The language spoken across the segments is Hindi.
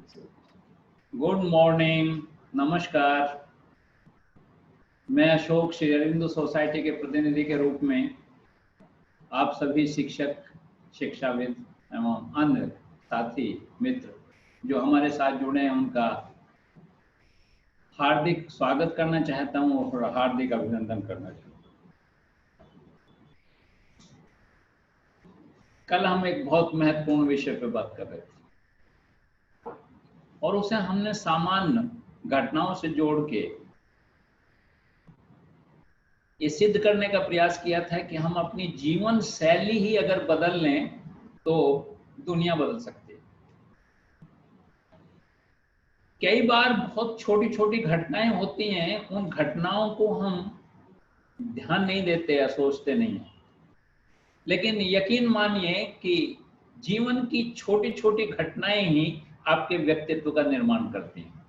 गुड मॉर्निंग, नमस्कार। मैं अशोक श्री अरविंदो सोसाइटी के प्रतिनिधि के रूप में आप सभी शिक्षक, शिक्षाविद एवं अन्य साथी मित्र जो हमारे साथ जुड़े हैं उनका हार्दिक स्वागत करना चाहता हूं और हार्दिक अभिनंदन करना चाहता हूं। कल हम एक बहुत महत्वपूर्ण विषय पर बात कर रहे थे और उसे हमने सामान्य घटनाओं से जोड़ के ये सिद्ध करने का प्रयास किया था कि हम अपनी जीवन शैली ही अगर बदल लें तो दुनिया बदल सकती है। कई बार बहुत छोटी छोटी घटनाएं होती हैं, उन घटनाओं को हम ध्यान नहीं देते या सोचते नहीं हैं, लेकिन यकीन मानिए कि जीवन की छोटी छोटी घटनाएं ही आपके व्यक्तित्व का निर्माण करती हैं।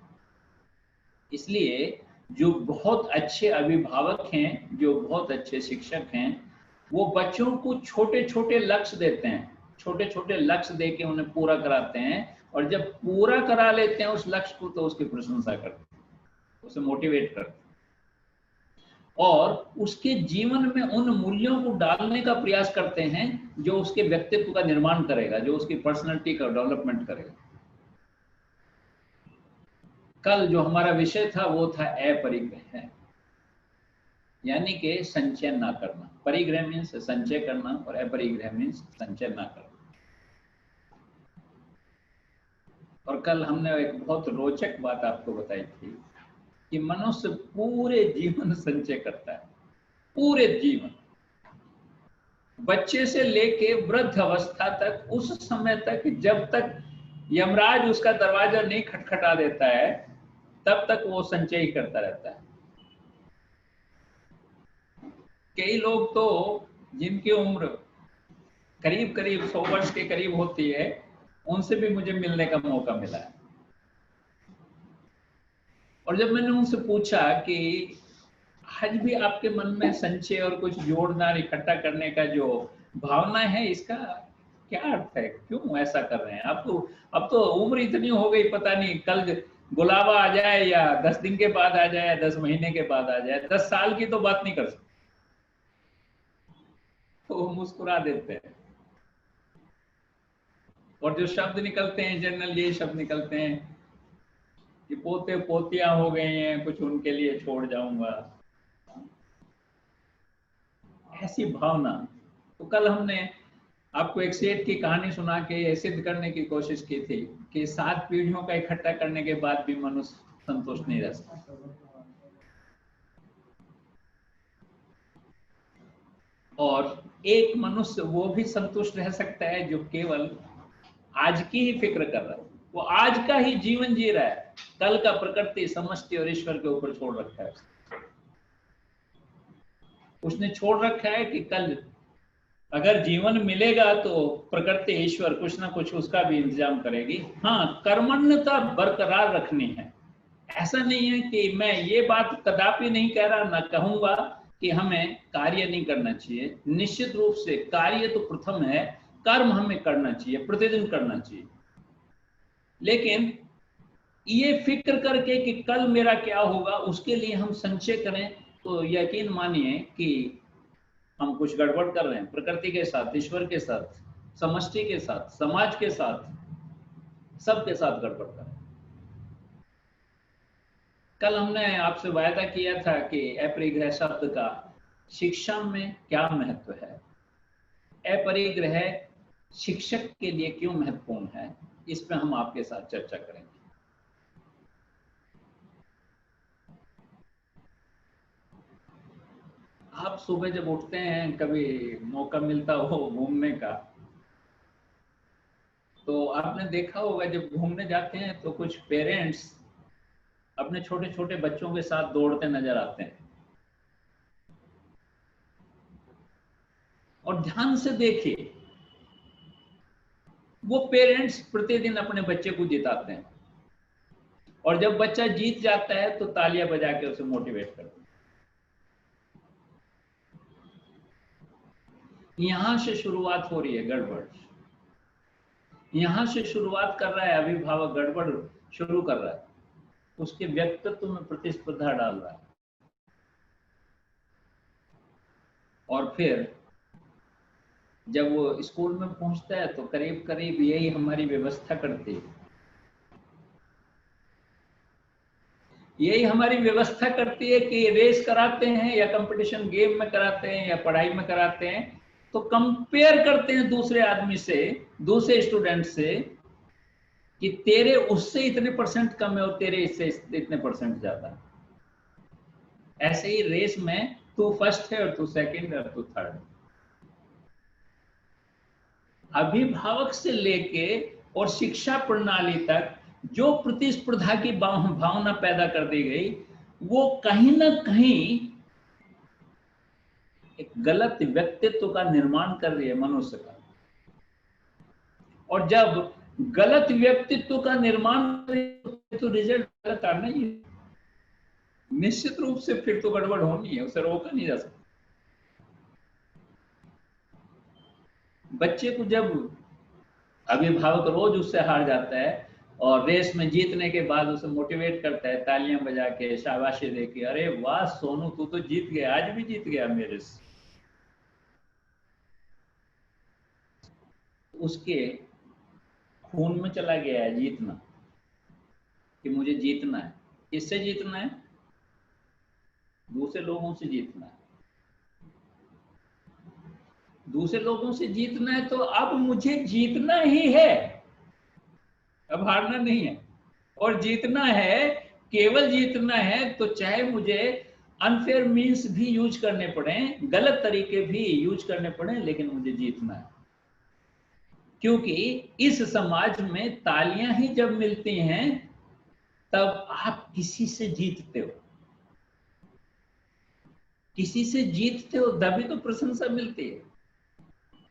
इसलिए जो बहुत अच्छे अभिभावक हैं, जो बहुत अच्छे शिक्षक हैं, वो बच्चों को छोटे छोटे लक्ष्य देते हैं, छोटे छोटे लक्ष्य देके उन्हें पूरा कराते हैं और जब पूरा करा लेते हैं उस लक्ष्य को तो उसकी प्रशंसा करते हैं, उसे मोटिवेट करते हैं और उसके जीवन में उन मूल्यों को डालने का प्रयास करते हैं जो उसके व्यक्तित्व का निर्माण करेगा, जो उसकी पर्सनैलिटी का डेवलपमेंट करेगा। कल जो हमारा विषय था वो था अपरिग्रह, यानी कि संचय ना करना। परिग्रह मीन्स संचय करना और अपरिग्रह मीन्स संचय ना करना। और कल हमने एक बहुत रोचक बात आपको बताई थी कि मनुष्य पूरे जीवन संचय करता है, पूरे जीवन, बच्चे से लेके वृद्ध अवस्था तक, उस समय तक जब तक यमराज उसका दरवाजा नहीं खटखटा देता है तब तक वो संचय ही करता रहता है। कई लोग तो जिनकी उम्र करीब करीब 100 वर्ष के करीब होती है, उनसे भी मुझे मिलने का मौका मिला है और जब मैंने उनसे पूछा कि आज भी आपके मन में संचय और कुछ जोड़ना, इकट्ठा करने का जो भावना है, इसका क्या अर्थ है, क्यों ऐसा कर रहे हैं? अब तो उम्र इतनी हो गई, पता नहीं कल बुलावा आ जाए या 10 दिन के बाद आ जाए या 10 महीने के बाद आ जाए, 10 साल की तो बात नहीं कर सकते। तो वो मुस्कुरा देते हैं और जो शब्द निकलते हैं, जनरल ये शब्द निकलते हैं कि पोते पोतियां हो गए हैं, कुछ उनके लिए छोड़ जाऊंगा, ऐसी भावना। तो कल हमने आपको एक सेठ की कहानी सुना के ये सिद्ध करने की कोशिश की थी कि 7 पीढ़ियों का इकट्ठा करने के बाद भी मनुष्य संतुष्ट नहीं रह सकता और एक मनुष्य वो भी संतुष्ट रह सकता है जो केवल आज की ही फिक्र कर रहा है, वो आज का ही जीवन जी रहा है, कल का प्रकृति, समष्टि और ईश्वर के ऊपर छोड़ रखा है। उसने छोड़ रखा है कि कल अगर जीवन मिलेगा तो प्रकृति, ईश्वर कुछ ना कुछ उसका भी इंतजाम करेगी। हाँ, कर्मण्यता बरकरार रखनी है। ऐसा नहीं है कि मैं ये बात कदापि नहीं कह रहा, ना कहूंगा कि हमें कार्य नहीं करना चाहिए। निश्चित रूप से कार्य तो प्रथम है, कर्म हमें करना चाहिए, प्रतिदिन करना चाहिए, लेकिन ये फिक्र करके कि कल मेरा क्या होगा उसके लिए हम संचय करें तो यकीन मानिए कि हम कुछ गड़बड़ कर रहे हैं। प्रकृति के साथ, ईश्वर के साथ, समष्टि के साथ, समाज के साथ, सबके साथ गड़बड़ कर रहे हैं। कल हमने आपसे वायदा किया था कि अपरिग्रह शब्द का शिक्षा में क्या महत्व है, अपरिग्रह शिक्षक के लिए क्यों महत्वपूर्ण है, इस पे हम आपके साथ चर्चा करेंगे। आप सुबह जब उठते हैं, कभी मौका मिलता हो घूमने का, तो आपने देखा होगा जब घूमने जाते हैं तो कुछ पेरेंट्स अपने छोटे छोटे बच्चों के साथ दौड़ते नजर आते हैं और ध्यान से देखिए, वो पेरेंट्स प्रतिदिन अपने बच्चे को जिताते हैं और जब बच्चा जीत जाता है तो तालियां बजा के उसे मोटिवेट करते हैं। यहां से शुरुआत हो रही है गड़बड़, यहां से शुरुआत कर रहा है अभिभावक, गड़बड़ शुरू कर रहा है, उसके व्यक्तित्व में प्रतिस्पर्धा डाल रहा है। और फिर जब वो स्कूल में पहुंचता है तो करीब करीब यही हमारी व्यवस्था करती है, यही हमारी व्यवस्था करती है कि रेस कराते हैं या कंपटीशन गेम में कराते हैं या पढ़ाई में कराते हैं, तो कंपेयर करते हैं दूसरे आदमी से, दूसरे स्टूडेंट से, कि तेरे उससे इतने परसेंट कम है और तेरे इससे इतने परसेंट ज्यादा। ऐसे ही रेस में तू फर्स्ट है और तू सेकंड है और तू थर्ड है। अभिभावक से लेके और शिक्षा प्रणाली तक जो प्रतिस्पर्धा की भावना पैदा कर दी गई, वो कहीं ना कहीं एक गलत व्यक्तित्व का निर्माण कर रही है मनुष्य का। और जब गलत व्यक्तित्व का निर्माण कर रही है तो रिजल्ट गलत आना ही है, निश्चित रूप से फिर तो गड़बड़ होनी है, उसे रोका नहीं जा सकता। बच्चे को जब अभिभावक रोज उससे हार जाता है और रेस में जीतने के बाद उसे मोटिवेट करता है, तालियां बजा के, शाबाशी दे के, अरे वाह सोनू तू तो जीत गया, आज भी जीत गया मेरे से, उसके खून में चला गया है जीतना, कि मुझे जीतना है। किससे जीतना है? दूसरे लोगों से जीतना है। दूसरे लोगों से जीतना है तो अब मुझे जीतना ही है, अब हारना नहीं है। और जीतना है, केवल जीतना है, तो चाहे मुझे अनफेयर मीन्स भी यूज करने पड़े, गलत तरीके भी यूज करने पड़े, लेकिन मुझे जीतना है। क्योंकि इस समाज में तालियां ही जब मिलती हैं तब आप किसी से जीतते हो, किसी से जीतते हो तभी तो प्रशंसा मिलती है।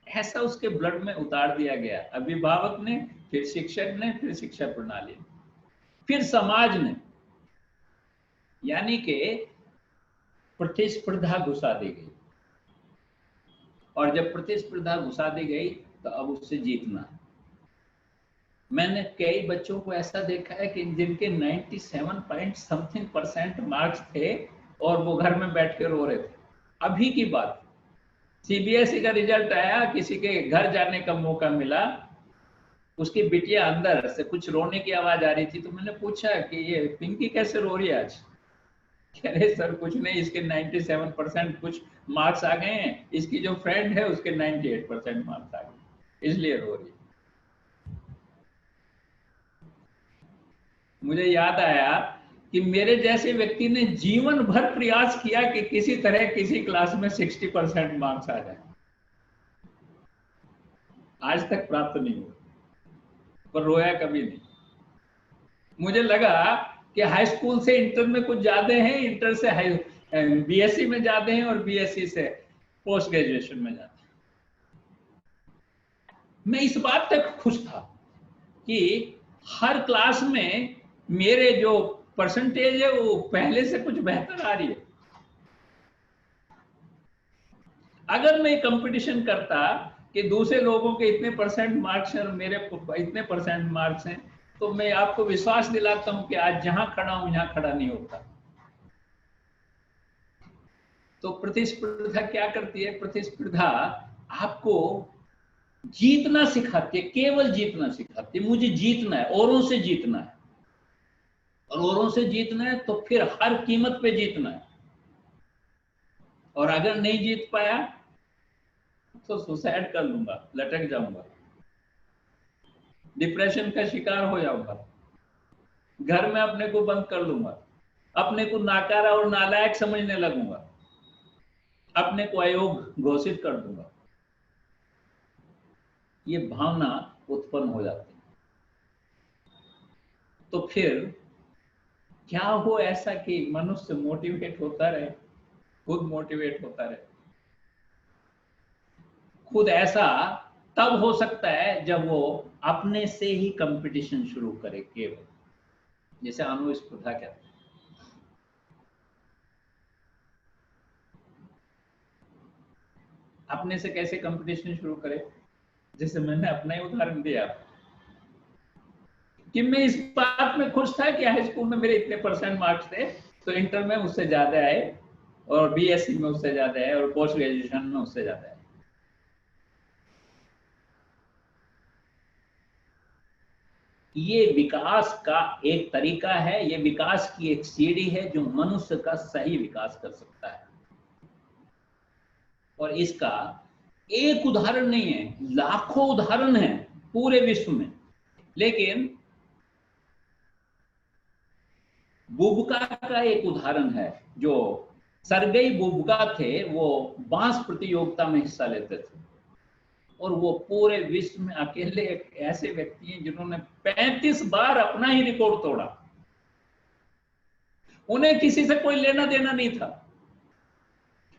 ऐसा उसके ब्लड में उतार दिया गया, अभिभावक ने, फिर शिक्षक ने, फिर शिक्षा प्रणाली ने, फिर समाज ने, यानी कि प्रतिस्पर्धा घुसा दी गई। और जब प्रतिस्पर्धा घुसा दी गई तो अब उससे जीतना है। मैंने कई बच्चों को ऐसा देखा है कि जिनके 97 पॉइंट समथिंग परसेंट मार्क्स थे और वो घर में बैठ के रो रहे थे। अभी की बात, सीबीएसई का रिजल्ट आया, किसी के घर जाने का मौका मिला, उसकी बिटिया अंदर से कुछ रोने की आवाज आ रही थी, तो मैंने पूछा कि ये पिंकी कैसे रो रही है आज? कह रहे सर कुछ नहीं, इसके 97% कुछ मार्क्स आ गए हैं, इसकी जो फ्रेंड है उसके 98% मार्क्स आ गए, इसलिए रो रही है। मुझे याद आया कि मेरे जैसे व्यक्ति ने जीवन भर प्रयास किया कि किसी तरह किसी क्लास में 60% मार्क्स आ जाए, आज तक प्राप्त नहीं हुआ, पर रोया कभी नहीं। मुझे लगा कि हाई स्कूल से इंटर में कुछ ज्यादा हैं, इंटर से हाई बीएससी में ज्यादा हैं और बीएससी से पोस्ट ग्रेजुएशन में ज्यादा हैं। मैं इस बात तक खुश था कि हर क्लास में मेरे जो परसेंटेज है वो पहले से कुछ बेहतर आ रही है। अगर मैं कंपटीशन करता कि दूसरे लोगों के इतने परसेंट मार्क्स हैं और मेरे इतने परसेंट मार्क्स हैं, तो मैं आपको विश्वास दिलाता हूं कि आज जहां खड़ा हूं यहां खड़ा नहीं होता। तो प्रतिस्पर्धा क्या करती है? प्रतिस्पर्धा आपको जीतना सिखाती है, केवल जीतना सिखाती है। मुझे जीतना है, औरों से जीतना है, और औरों से जीतना है तो फिर हर कीमत पे जीतना है। और अगर नहीं जीत पाया तो सुसाइड कर लूंगा, लटक जाऊंगा, डिप्रेशन का शिकार हो जाऊंगा, घर में अपने को बंद कर लूंगा, अपने को नाकारा और नालायक समझने लगूंगा, अपने को अयोग्य घोषित कर दूंगा। ये भावना उत्पन्न हो जाती है। तो फिर क्या हो ऐसा कि मनुष्य मोटिवेट होता रहे, खुद मोटिवेट होता रहे। खुद ऐसा तब हो सकता है जब वो अपने से ही कंपटीशन शुरू करे, केवल जैसे अनुस्पर्धा कहते हैं। अपने से कैसे कंपटीशन शुरू करे? जैसे मैंने अपना ही उदाहरण दिया, कि मैं इस बात में खुश था कि हाई स्कूल में मेरे इतने % मार्क्स थे, तो इंटर में उससे ज्यादा आए और बीएससी में उससे ज्यादा है और पोस्ट ग्रेजुएशन में उससे ज्यादा है। ये विकास का एक तरीका है, ये विकास की एक सीढ़ी है जो मनुष्य का सही विकास कर सकता है। और इसका एक उदाहरण नहीं है, लाखों उदाहरण हैं पूरे विश्व में। लेकिन बुबका का एक उदाहरण है, जो सरगई बुबका थे, वो बांस प्रतियोगिता में हिस्सा लेते थे और वो पूरे विश्व में अकेले एक ऐसे व्यक्ति हैं जिन्होंने 35 बार अपना ही रिकॉर्ड तोड़ा। उन्हें किसी से कोई लेना देना नहीं था,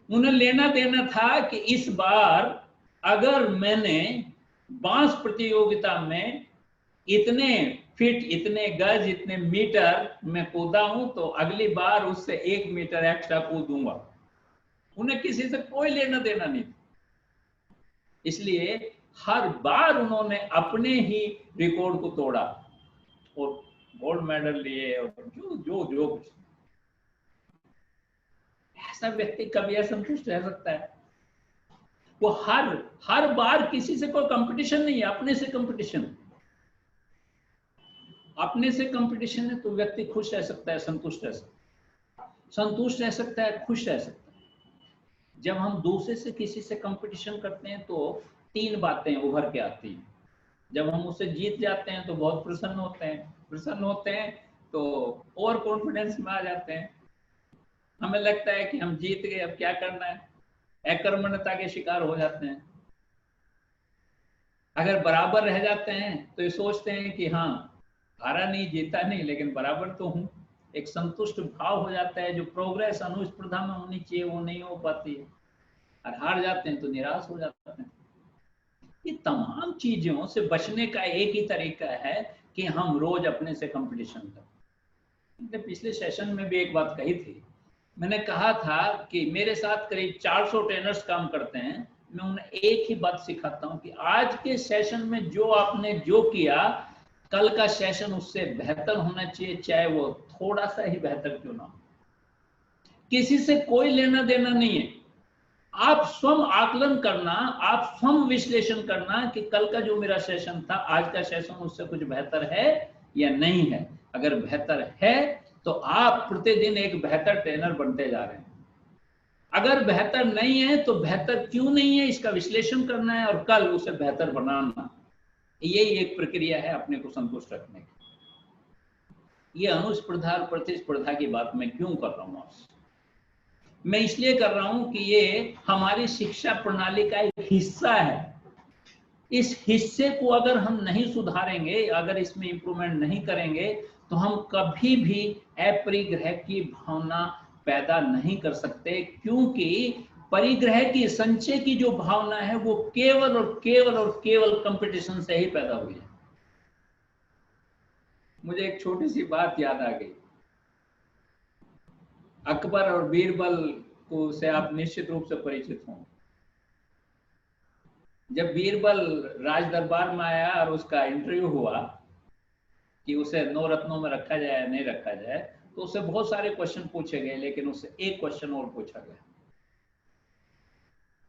उन्हें लेना देना था कि इस बार अगर मैंने बांस प्रतियोगिता में इतने फीट, इतने गज, इतने मीटर में कूदा हूं तो अगली बार उससे 1 मीटर एक्स्ट्रा कूदूंगा। उन्हें किसी से कोई लेना देना नहीं था, इसलिए हर बार उन्होंने अपने ही रिकॉर्ड को तोड़ा और गोल्ड मेडल लिए और जो जो जो कुछ। ऐसा व्यक्ति कभी असंतुष्ट रह सकता है? वो हर बार किसी से कोई कंपटीशन नहीं है, अपने से कंपटीशन। अपने से कंपटीशन है तो व्यक्ति खुश रह सकता है, संतुष्ट रह सकता है, संतुष्ट रह सकता है, खुश रह सकता है। जब हम दूसरे से किसी से कंपटीशन करते हैं तो 3 बातें उभर के आती हैं। जब हम उससे जीत जाते हैं तो बहुत प्रसन्न होते हैं तो ओवर कॉन्फिडेंस में आ जाते हैं। हमें लगता है कि हम जीत गए, अब क्या करना है, अकर्मण्यता के शिकार हो जाते हैं। अगर बराबर रह जाते हैं तो ये सोचते हैं कि हाँ, हारा नहीं, जीता नहीं, लेकिन बराबर तो हूं। एक संतुष्ट भाव हो जाता है। जो प्रोग्रेस अनुस्पर्धा में होनी चाहिए वो नहीं हो पाती है, और हार जाते हैं तो निराश हो जाते हैं। ये तमाम चीजों से बचने का एक ही तरीका है कि हम रोज अपने से कंपटीशन करें। मैंने पिछले सेशन में भी एक बात कही थी। मैंने कहा था कि मेरे साथ करीब 400 ट्रेनर्स काम करते हैं। मैं उन्हें एक ही बात सिखाता हूं कि आज के सेशन में जो आपने जो किया, कल का सेशन उससे बेहतर होना चाहिए, चाहे वो थोड़ा सा ही बेहतर क्यों ना हो। किसी से कोई लेना देना नहीं है। आप स्वयं आकलन करना, आप स्वयं विश्लेषण करना कि कल का जो मेरा सेशन था, आज का सेशन उससे कुछ बेहतर है या नहीं है। अगर बेहतर है तो आप प्रतिदिन एक बेहतर ट्रेनर बनते जा रहे हैं। अगर बेहतर नहीं है तो बेहतर क्यों नहीं है, इसका विश्लेषण करना है और कल उसे बेहतर बनाना। यही एक प्रक्रिया है अपने को संतुष्ट रखने की। ये अनुस्पर्धा और प्रतिस्पर्धा की बात मैं क्यों कर रहा हूं आपसे? मैं इसलिए कर रहा हूं कि ये हमारी शिक्षा प्रणाली का एक हिस्सा है। इस हिस्से को अगर हम नहीं सुधारेंगे, अगर इसमें इंप्रूवमेंट नहीं करेंगे, तो हम कभी भी अपरिग्रह की भावना पैदा नहीं कर सकते, क्योंकि परिग्रह की, संचय की जो भावना है वो केवल और केवल और केवल कंपटीशन से ही पैदा हुई है। मुझे एक छोटी सी बात याद आ गई। अकबर और बीरबल को से आप निश्चित रूप से परिचित हों। जब बीरबल राज दरबार में आया और उसका इंटरव्यू हुआ कि उसे 9 रत्नों में रखा जाए या नहीं रखा जाए, तो उससे बहुत सारे क्वेश्चन पूछे गए, लेकिन उससे एक क्वेश्चन और पूछा गया।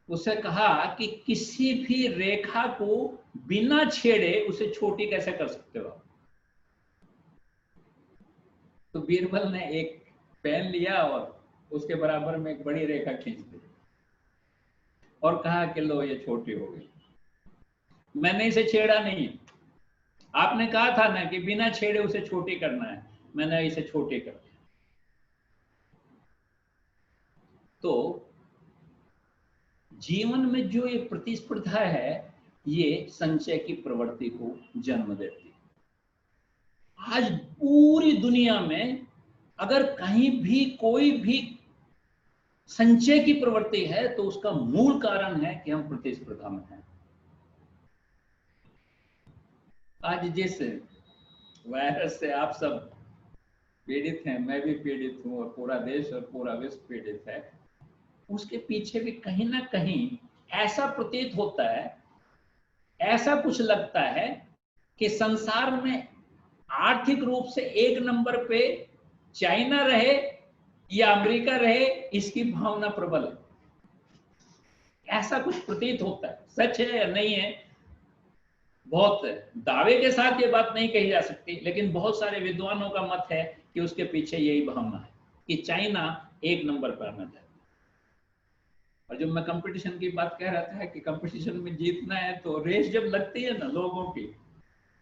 उससे कहा कि किसी भी रेखा को बिना छेड़े उसे छोटी कैसे कर सकते हो? तो बीरबल ने एक पेन लिया और उसके बराबर में एक बड़ी रेखा खींच दी और कहा कि लो, ये छोटी हो गई। मैंने इसे छेड़ा नहीं। आपने कहा था ना कि बिना छेड़े उसे छोटी करना है, मैंने इसे छोटी कर दिया। तो जीवन में जो ये प्रतिस्पर्धा है, ये संचय की प्रवृत्ति को जन्म देती है। आज पूरी दुनिया में अगर कहीं भी कोई भी संचय की प्रवृत्ति है तो उसका मूल कारण है कि हम प्रतिस्पर्धा में हैं। आज जिस वायरस से आप सब पीड़ित हैं, मैं भी पीड़ित हूं और पूरा देश और पूरा विश्व पीड़ित है, उसके पीछे भी कहीं ना कहीं ऐसा प्रतीत होता है, ऐसा कुछ लगता है कि संसार में आर्थिक रूप से एक नंबर पे चाइना रहे या अमेरिका रहे, इसकी भावना प्रबल है, ऐसा कुछ प्रतीत होता है। सच है या नहीं है, बहुत दावे के साथ ये बात नहीं कही जा सकती, लेकिन बहुत सारे विद्वानों का मत है कि उसके पीछे यही भावना है कि चाइना एक नंबर पर आना चाहता है। और जब मैं कंपटीशन की बात कह रहा था कि कंपटीशन में जीतना है, तो रेस जब लगती है ना लोगों की,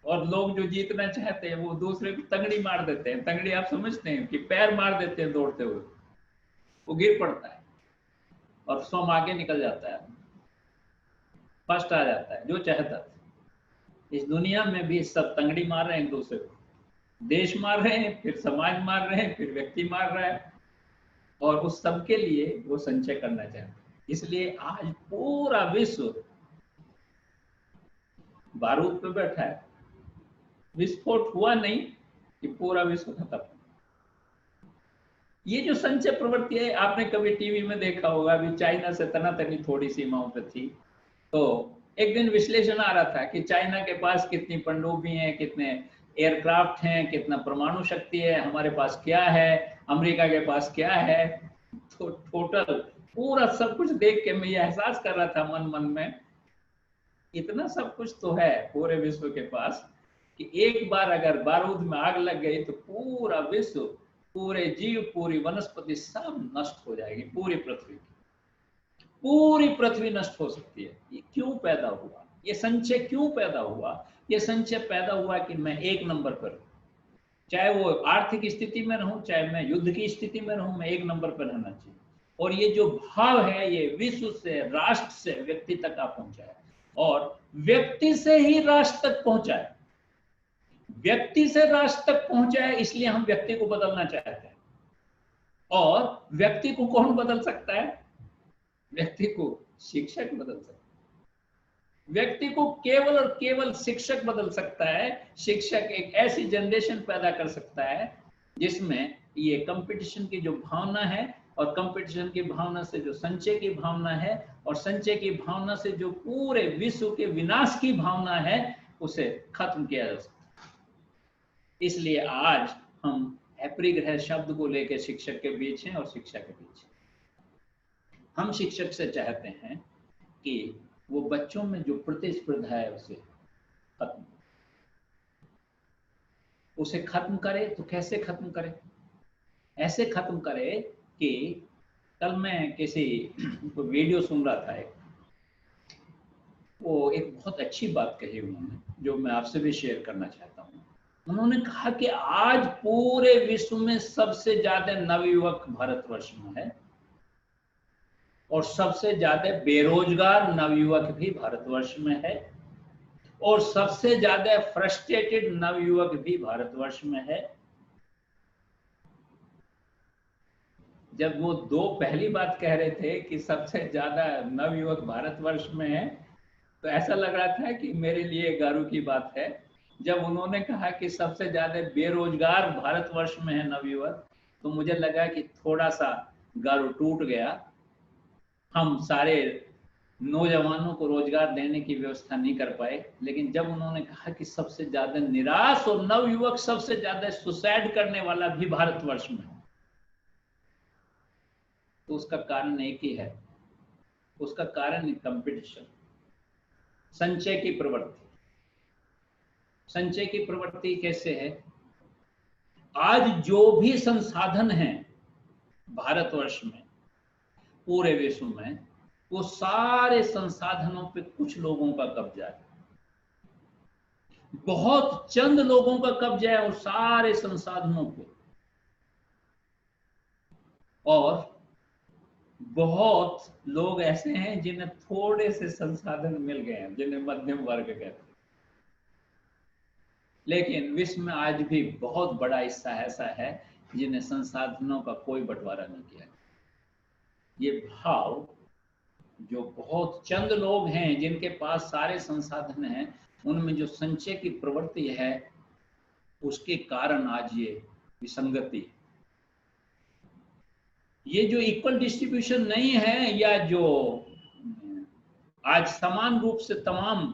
और लोग जो जीतना चाहते हैं वो दूसरे को तंगड़ी मार देते हैं। तंगड़ी आप समझते हैं कि पैर मार देते हैं दौड़ते हुए, वो गिर पड़ता है और 100 आगे निकल जाता है, फर्स्ट आ जाता है जो चाहता था। इस दुनिया में भी सब तंगड़ी मार रहे हैं एक दूसरे को, देश मार रहे हैं, फिर समाज मार रहे हैं, फिर व्यक्ति मार रहा है, और उस सब के लिए वो संचय करना चाहते हैं। इसलिए आज पूरा विश्व बारूद पे बैठा है। विस्फोट हुआ नहीं कि पूरा विश्व खत्म। ये जो संचय प्रवृत्ति है, आपने कभी टीवी में देखा होगा, अभी चाइना से तनातनी थोड़ी सीमाओं पे थी, तो एक दिन विश्लेषण आ रहा था कि चाइना के पास कितनी पनडुब्बी हैं, कितने एयरक्राफ्ट हैं, कितना परमाणु शक्ति है, हमारे पास क्या है, अमेरिका के पास क्या है। तो टोटल पूरा सब कुछ देख के मैं ये एहसास कर रहा था मन मन में, इतना सब कुछ तो है पूरे विश्व के पास कि एक बार अगर बारूद में आग लग गई तो पूरा विश्व, पूरे जीव, पूरी वनस्पति सब नष्ट हो जाएगी। पूरी पृथ्वी नष्ट हो सकती है। ये क्यों पैदा हुआ? ये संचय क्यों पैदा हुआ? ये संचय पैदा हुआ कि मैं एक नंबर पर हूं, चाहे वो आर्थिक स्थिति में रहूं, चाहे मैं युद्ध की स्थिति में रहूं, मैं एक नंबर पर रहना चाहिए। और ये जो भाव है, ये विश्व से, राष्ट्र से व्यक्ति तक आप पहुंचाए, और व्यक्ति से ही राष्ट्र तक पहुंचाए, व्यक्ति से राष्ट्र तक पहुंचाए। इसलिए हम व्यक्ति को बदलना चाहते हैं। और व्यक्ति को कौन बदल सकता है? व्यक्ति को शिक्षक बदल सकता है। व्यक्ति को केवल और केवल शिक्षक बदल सकता है। शिक्षक एक ऐसी जनरेशन पैदा कर सकता है जिसमें ये कंपटीशन की जो भावना है, और कंपटीशन की भावना से जो संचय की भावना है, और संचय की भावना से जो पूरे विश्व के विनाश की भावना है, उसे खत्म किया जा सकता है। इसलिए आज हम अपरिग्रह शब्द को लेकर शिक्षक के बीच हैं और शिक्षा के बीच हैं। हम शिक्षक से चाहते हैं कि वो बच्चों में जो प्रतिस्पर्धा है उसे खत्म करे। तो कैसे खत्म करे? ऐसे खत्म करे कि कल मैं किसी वीडियो सुन रहा था, वो एक बहुत अच्छी बात कही उन्होंने, जो मैं आपसे भी शेयर करना चाहता हूँ। उन्होंने कहा कि आज पूरे विश्व में सबसे ज्यादा नवयुवक भारतवर्ष में है, और सबसे ज्यादा बेरोजगार नवयुवक भी भारतवर्ष में है, और सबसे ज्यादा फ्रस्ट्रेटेड नवयुवक भी भारतवर्ष में है। जब वो दो पहली बात कह रहे थे कि सबसे ज्यादा नवयुवक भारतवर्ष में है, तो ऐसा लग रहा था कि मेरे लिए गारू की बात है। जब उन्होंने कहा कि सबसे ज्यादा बेरोजगार भारतवर्ष में है नवयुवक, तो मुझे लगा कि थोड़ा सा गारू टूट गया। हम सारे नौजवानों को रोजगार देने की व्यवस्था नहीं कर पाए। लेकिन जब उन्होंने कहा कि सबसे ज्यादा निराश और नवयुवक सबसे ज्यादा सुसाइड करने वाला भी भारतवर्ष में, तो उसका कारण एक ही है। उसका कारण कंपटीशन, संचय की प्रवृत्ति। संचय की प्रवृत्ति कैसे है? आज जो भी संसाधन हैं भारतवर्ष में, पूरे विश्व में, वो सारे संसाधनों पे कुछ लोगों का कब्जा है। बहुत चंद लोगों का कब्जा है उस सारे संसाधनों पे, और बहुत लोग ऐसे हैं जिन्हें थोड़े से संसाधन मिल गए हैं, जिन्हें मध्यम वर्ग कहते हैं। लेकिन विश्व में आज भी बहुत बड़ा हिस्सा ऐसा है जिन्हें संसाधनों का कोई बंटवारा नहीं किया। ये भाव, जो बहुत चंद लोग हैं जिनके पास सारे संसाधन हैं, उनमें जो संचय की प्रवृत्ति है, उसके कारण आज ये विसंगति, ये जो इक्वल डिस्ट्रीब्यूशन नहीं है, या जो आज समान रूप से तमाम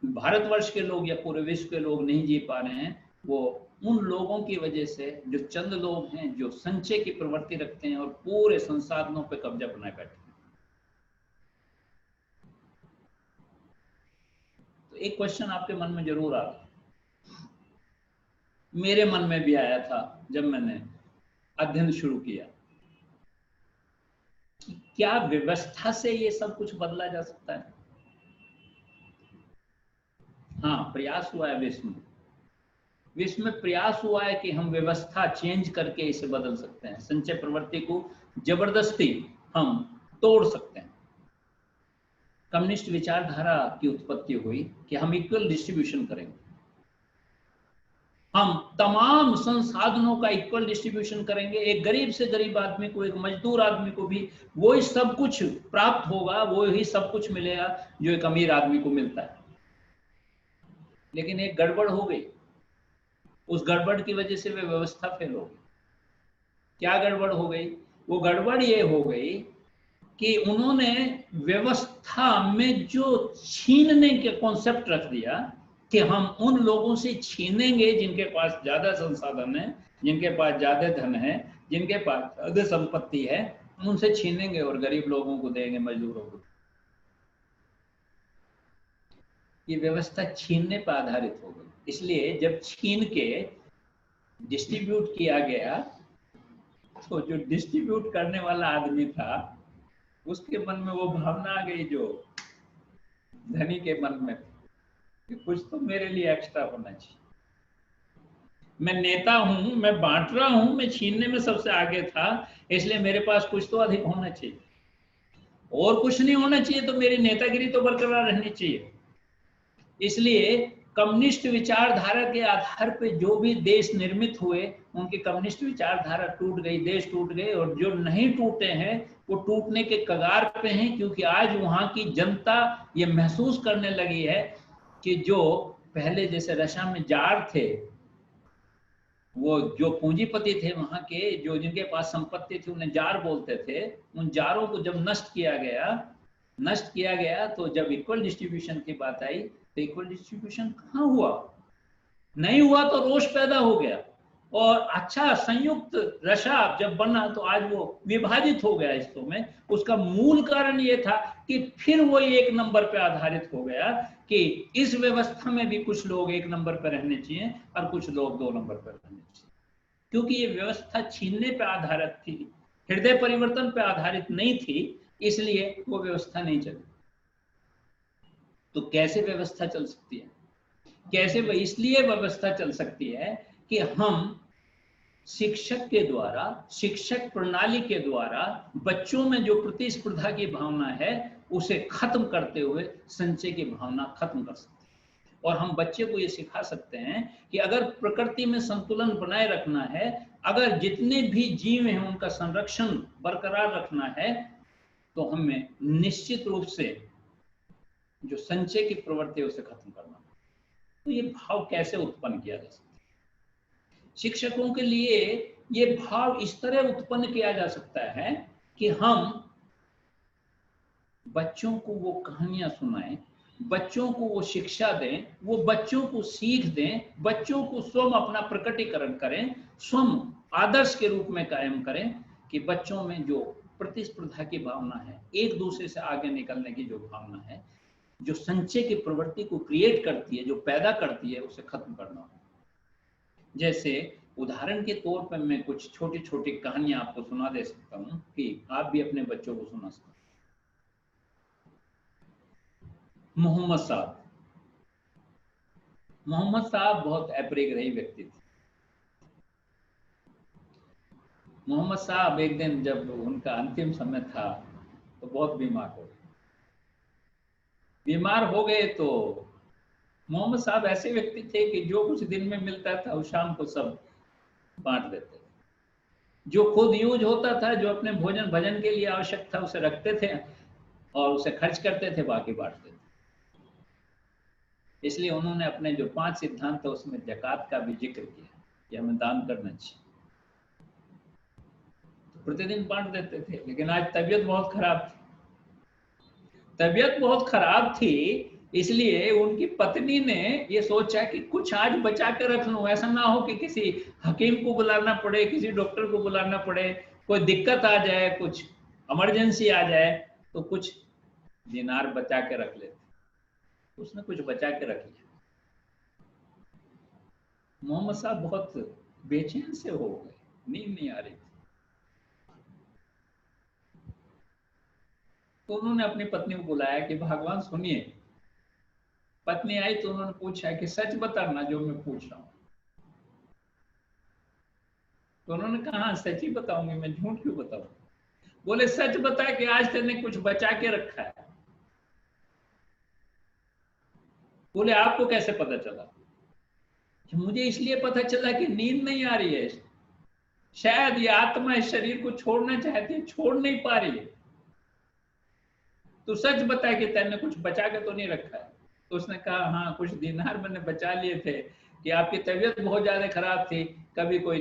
भारतवर्ष के लोग या पूरे विश्व के लोग नहीं जी पा रहे हैं, वो उन लोगों की वजह से, जो चंद लोग हैं जो संचय की प्रवृत्ति रखते हैं और पूरे संसाधनों पे कब्जा बनाए बैठे हैं। तो एक क्वेश्चन आपके मन में जरूर आ रहा, मेरे मन में भी आया था जब मैंने अध्ययन शुरू किया, कि क्या व्यवस्था से ये सब कुछ बदला जा सकता है? हाँ, प्रयास हुआ है विश्व में प्रयास हुआ है कि हम व्यवस्था चेंज करके इसे बदल सकते हैं। संचय प्रवृत्ति को जबरदस्ती हम तोड़ सकते हैं। कम्युनिस्ट विचारधारा की उत्पत्ति हुई कि हम इक्वल डिस्ट्रीब्यूशन करेंगे, हम तमाम संसाधनों का इक्वल डिस्ट्रीब्यूशन करेंगे। एक गरीब से गरीब आदमी को, एक मजदूर आदमी को भी वही सब कुछ प्राप्त होगा, वो ही सब कुछ मिलेगा जो एक अमीर आदमी को मिलता है। लेकिन एक गड़बड़ हो गई, उस गड़बड़ की वजह से वे व्यवस्था फेल हो गई। क्या गड़बड़ हो गई? वो गड़बड़ ये हो गई कि उन्होंने व्यवस्था में जो छीनने के कॉन्सेप्ट रख दिया कि हम उन लोगों से छीनेंगे जिनके पास ज्यादा संसाधन है, जिनके पास ज्यादा धन है, जिनके पास ज्यादा संपत्ति है, उनसे छीनेंगे और गरीब लोगों को देंगे, मजदूरों को। ये व्यवस्था छीनने पर आधारित हो गई। इसलिए जब छीन के डिस्ट्रीब्यूट किया गया, तो जो डिस्ट्रीब्यूट करने वाला आदमी था उसके मन में वो भावना आ गई जो धनी के मन में कि कुछ तो मेरे लिए एक्स्ट्रा होना चाहिए। मैं नेता हूं, मैं बांट रहा हूं, मैं छीनने में सबसे आगे था, इसलिए मेरे पास कुछ तो अधिक होना चाहिए। और कुछ नहीं होना चाहिए तो मेरी नेतागिरी तो बरकरार रहनी चाहिए। इसलिए कम्युनिस्ट विचारधारा के आधार पे जो भी देश निर्मित हुए, उनकी कम्युनिस्ट विचारधारा टूट गई, देश टूट गए। और जो नहीं टूटे हैं वो टूटने के कगार पे हैं, क्योंकि आज वहां की जनता ये महसूस करने लगी है कि जो पहले जैसे रशिया में जार थे, वो जो पूंजीपति थे वहां के, जो जिनके पास संपत्ति थी, उन्हें जार बोलते थे। उन जारों को जब नष्ट किया गया तो जब इक्वल डिस्ट्रीब्यूशन की बात आई तो इक्वल डिस्ट्रीब्यूशन कहाँ हुआ? नहीं हुआ तो रोष पैदा हो गया। और अच्छा संयुक्त रशा जब बना तो आज वो विभाजित हो गया हिस्सों में। उसका मूल कारण ये था कि फिर वो एक नंबर पे आधारित हो गया कि इस व्यवस्था में भी कुछ लोग एक नंबर पर रहने चाहिए और कुछ लोग दो नंबर पर रहने चाहिए, क्योंकि ये व्यवस्था छीनने पर आधारित थी, हृदय परिवर्तन पर आधारित नहीं थी, इसलिए वो व्यवस्था नहीं चली। तो कैसे व्यवस्था चल सकती है? कैसे? इसलिए व्यवस्था चल सकती है कि हम शिक्षक के द्वारा, शिक्षक प्रणाली के द्वारा बच्चों में जो प्रतिस्पर्धा की भावना है उसे खत्म करते हुए संचय की भावना खत्म कर सकते हैं। और हम बच्चे को ये सिखा सकते हैं कि अगर प्रकृति में संतुलन बनाए रखना है, अगर जितने भी जीव हैं उनका संरक्षण बरकरार रखना है, तो हमें निश्चित रूप से जो संचय की प्रवृत्ति है उसे खत्म करना। तो ये भाव कैसे उत्पन्न किया जा सकता है? शिक्षकों के लिए ये भाव इस तरह उत्पन्न किया जा सकता है कि हम बच्चों को वो कहानियां सुनाएं, बच्चों को वो शिक्षा दें, वो बच्चों को सीख दें, बच्चों को स्वयं अपना प्रकटीकरण करें, स्वयं आदर्श के रूप में कायम करें कि बच्चों में जो प्रतिस्पर्धा की भावना है, एक दूसरे से आगे निकलने की जो भावना है, जो संचय की प्रवृत्ति को क्रिएट करती है, जो पैदा करती है, उसे खत्म करना हो। जैसे उदाहरण के तौर पर मैं कुछ छोटी छोटी कहानियां आपको सुना दे सकता हूं कि आप भी अपने बच्चों को सुना सकते हैं। मोहम्मद साहब बहुत अपरिग्रही व्यक्ति थे। मोहम्मद साहब एक दिन जब उनका अंतिम समय था तो बहुत बीमार हो गए। तो मोहम्मद साहब ऐसे व्यक्ति थे कि जो कुछ दिन में मिलता था वो शाम को सब बांट देते थे। जो खुद यूज होता था, जो अपने भोजन भजन के लिए आवश्यक था, उसे रखते थे और उसे खर्च करते थे, बाकी बांटते थे। इसलिए उन्होंने अपने जो 5 सिद्धांत है उसमें ज़कात का भी जिक्र किया कि हमें दान करना चाहिए। तो प्रतिदिन बांट देते थे। लेकिन आज तबीयत बहुत खराब थी, इसलिए उनकी पत्नी ने ये सोचा कि कुछ आज बचा के रख लूं, ऐसा ना हो कि किसी हकीम को बुलाना पड़े, किसी डॉक्टर को बुलाना पड़े, कोई दिक्कत आ जाए, कुछ इमरजेंसी आ जाए, तो कुछ दिनार बचा के रख लेते। उसने कुछ बचा के रख लिया। मोहम्मद साहब बहुत बेचैन से हो गए, नींद नहीं आ रही थी। तो उन्होंने अपनी पत्नी को बुलाया कि भगवान सुनिए। पत्नी आई तो उन्होंने पूछा कि सच बताना जो मैं पूछ रहा हूं। तो उन्होंने कहा हाँ, सच ही बताऊंगी, मैं झूठ क्यों बताऊं। बोले सच बता कि आज तेने कुछ बचा के रखा है। बोले आपको कैसे पता चला। कि मुझे इसलिए पता चला कि नींद नहीं आ रही है, शायद ये आत्मा इस शरीर को छोड़ना चाहती है, छोड़ नहीं पा रही है। तो सच बता कि तेने कुछ बचा के तो नहीं रखा है। तो उसने कहा हाँ, कुछ दिनार मैंने बचा लिए थे कि आपकी तबीयत बहुत ज्यादा खराब थी, कभी कोई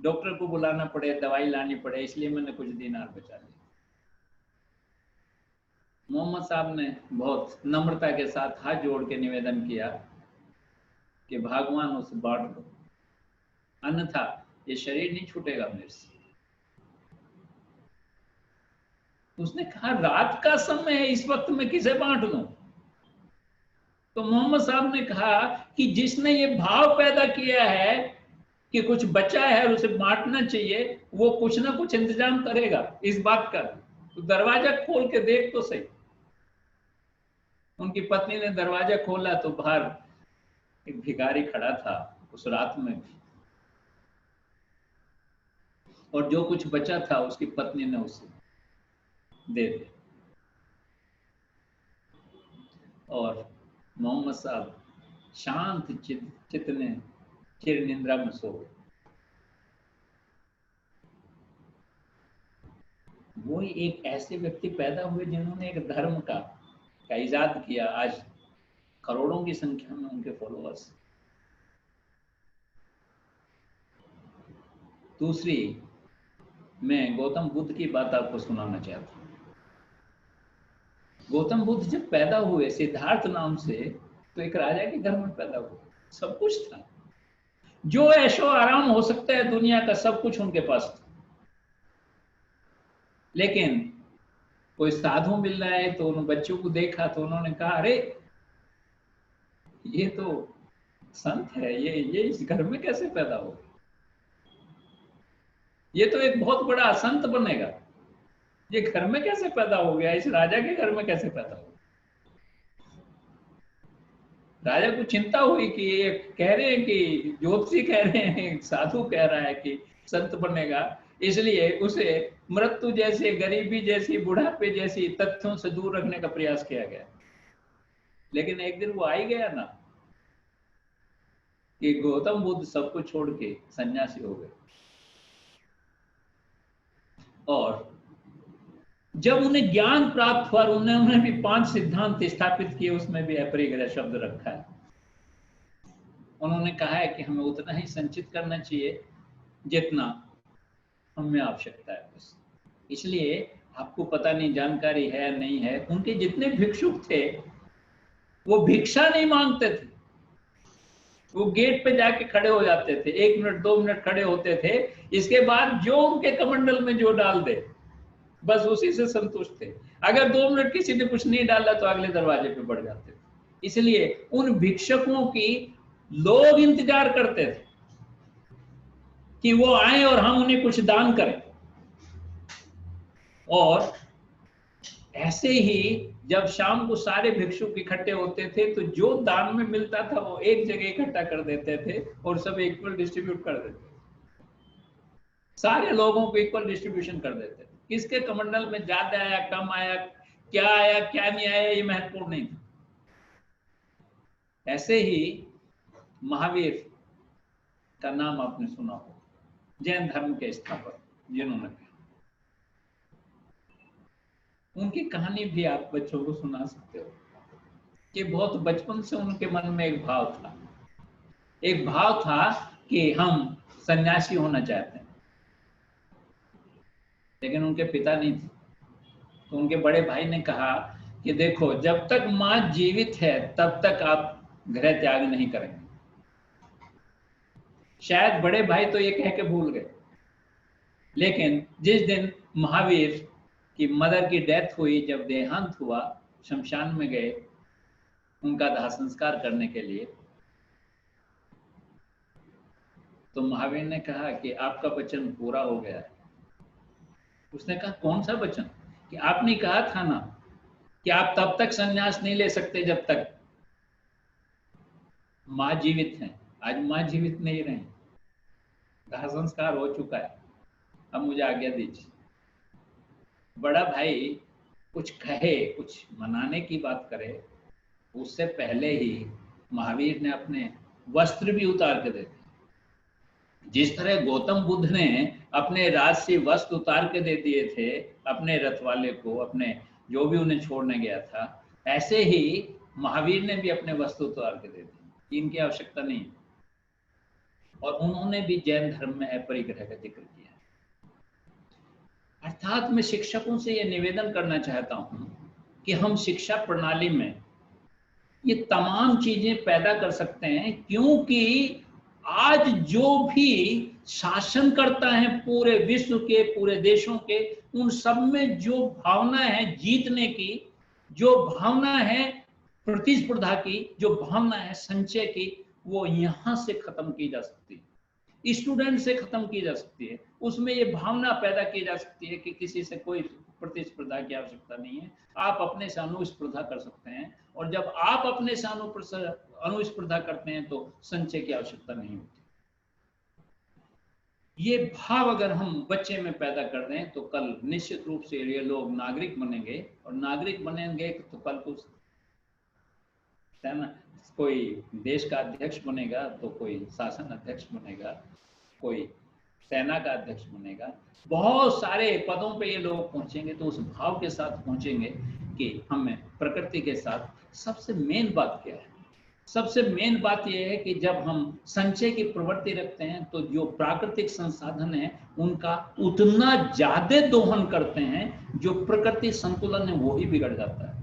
डॉक्टर को बुलाना पड़े, दवाई लानी पड़े, इसलिए मैंने कुछ दिनार बचा लिए। मोहम्मद साहब ने बहुत नम्रता के साथ हाथ जोड़ के निवेदन किया कि भगवान उसे बांट दो, अन्यथा ये शरीर नहीं छूटेगा मेरे से। उसने कहा रात का समय है, इस वक्त में किसे बांट दूं। तो मोहम्मद साहब ने कहा कि जिसने ये भाव पैदा किया है कि कुछ बचा है और उसे बांटना चाहिए, वो कुछ ना कुछ इंतजाम करेगा इस बात का। तो दरवाजा खोल के देख तो सही। उनकी पत्नी ने दरवाजा खोला तो बाहर एक भिखारी खड़ा था उस रात में भी, और जो कुछ बचा था उसकी पत्नी ने उसे दे दिया। और मोहम्मद साहब शांत चित्त ने चिर निंद्रा में सो गए। वो एक ऐसे व्यक्ति पैदा हुए जिन्होंने एक धर्म का इजाद किया। आज करोड़ों की संख्या में उनके फॉलोअर्स। दूसरी, मैं गौतम बुद्ध की बात आपको सुनाना चाहता हूँ। गौतम बुद्ध जब पैदा हुए सिद्धार्थ नाम से, तो एक राजा के घर में पैदा हुए, सब कुछ था, जो ऐशो आराम हो सकता है दुनिया का सब कुछ उनके पास था। लेकिन कोई साधु मिल रहा है तो उन बच्चों को देखा तो उन्होंने कहा अरे ये तो संत है, ये इस घर में कैसे पैदा हो, ये तो एक बहुत बड़ा संत बनेगा, ये घर में कैसे पैदा हो गया, इस राजा के घर में कैसे पैदा हो। राजा को चिंता हुई कि ये कह रहे हैं कि ज्योतिषी कह रहे हैं, साधु कह रहा है कि संत बनेगा, इसलिए उसे मृत्यु जैसे, गरीबी जैसी, बुढ़ापे जैसी तथ्यों से दूर रखने का प्रयास किया गया। लेकिन एक दिन वो आ ही गया ना कि गौतम बुद्ध सबको छोड़ के सन्यासी हो गए। और जब उन्हें ज्ञान प्राप्त हुआ, उन्होंने भी 5 सिद्धांत स्थापित किए, उसमें भी अपरिग्रह शब्द रखा है। उन्होंने कहा है कि हमें उतना ही संचित करना चाहिए जितना हमें आवश्यकता है बस। इसलिए आपको पता नहीं जानकारी है या नहीं है, उनके जितने भिक्षुक थे वो भिक्षा नहीं मांगते थे, वो गेट पे जाके खड़े हो जाते थे, 1 मिनट 2 मिनट खड़े होते थे, इसके बाद जो उनके कमंडल में जो डाल दे बस उसी से संतुष्ट थे। अगर 2 मिनट किसी ने कुछ नहीं डाला तो अगले दरवाजे पे बढ़ जाते थे। इसलिए उन भिक्षकों की लोग इंतजार करते थे कि वो आए और हम उन्हें कुछ दान करें। और ऐसे ही जब शाम को सारे भिक्षुक इकट्ठे होते थे तो जो दान में मिलता था वो एक जगह इकट्ठा कर देते थे और सब इक्वल डिस्ट्रीब्यूट कर देते थे, सारे लोगों को इक्वल डिस्ट्रीब्यूशन कर देते थे। किसके कमंडल में ज्यादा आया, कम आया, क्या नहीं आया, ये महत्वपूर्ण नहीं था। ऐसे ही महावीर का नाम आपने सुना हो, जैन धर्म के स्थापक जिन्होंने, उनकी कहानी भी आप बच्चों को सुना सकते हो कि बहुत बचपन से उनके मन में एक भाव था कि हम सन्यासी होना चाहते हैं। लेकिन उनके पिता नहीं थे, तो उनके बड़े भाई ने कहा कि देखो जब तक माँ जीवित है तब तक आप गृह त्याग नहीं करेंगे। शायद बड़े भाई तो ये कह के भूल गए, लेकिन जिस दिन महावीर की मदर की डेथ हुई, जब देहांत हुआ, शमशान में गए उनका दाह संस्कार करने के लिए, तो महावीर ने कहा कि आपका वचन पूरा हो गया है। उसने कहा कौन सा वचन? कि आपने कहा था ना कि आप तब तक संन्यास नहीं ले सकते जब तक माँ जीवित है। आज माँ जीवित नहीं रही, दाह संस्कार हो चुका है, अब मुझे आज्ञा दीजिए। बड़ा भाई कुछ कहे, कुछ मनाने की बात करे, उससे पहले ही महावीर ने अपने वस्त्र भी उतार के दे दिए। जिस तरह गौतम बुद्ध ने अपने राज से वस्त्र उतार के दे दिए थे अपने रथ वाले को, अपने जो भी उन्हें छोड़ने गया था, ऐसे ही महावीर ने भी अपने वस्त्र उतार के दे दिए। इनकी आवश्यकता नहीं। और उन्होंने भी जैन धर्म में अपरिग्रह का जिक्र किया। अर्थात मैं शिक्षकों से यह निवेदन करना चाहता हूं कि हम शिक्षा प्रणाली में ये तमाम चीजें पैदा कर सकते हैं, क्योंकि आज जो भी शासन करता है पूरे विश्व के, पूरे देशों के, उन सब में जो भावना है जीतने की, जो भावना है प्रतिस्पर्धा की, जो भावना है संचय की, वो यहां से खत्म की जा सकती है, स्टूडेंट से खत्म की जा सकती है। उसमें ये भावना पैदा की जा सकती है कि किसी से कोई प्रतिस्पर्धा की आवश्यकता नहीं है, आप अपने से अनुस्पर्धा कर सकते हैं। और जब आप अपने से अनुस्पर्धा करते हैं तो संचय की आवश्यकता नहीं होती। ये भाव अगर हम बच्चे में पैदा कर दें तो कल निश्चित रूप से ये लोग नागरिक बनेंगे, और नागरिक बनेंगे तो कल कुछ है ना, कोई देश का अध्यक्ष बनेगा, तो कोई शासन अध्यक्ष बनेगा, कोई सेना का अध्यक्ष बनेगा, बहुत सारे पदों पे ये लोग पहुंचेंगे। तो उस भाव के साथ पहुंचेंगे कि हमें प्रकृति के साथ सबसे मेन बात क्या है? सबसे मेन बात यह है कि जब हम संचय की प्रवृत्ति रखते हैं तो जो प्राकृतिक संसाधन है उनका उतना ज्यादा दोहन करते हैं, जो प्रकृति संतुलन है वो ही बिगड़ जाता है।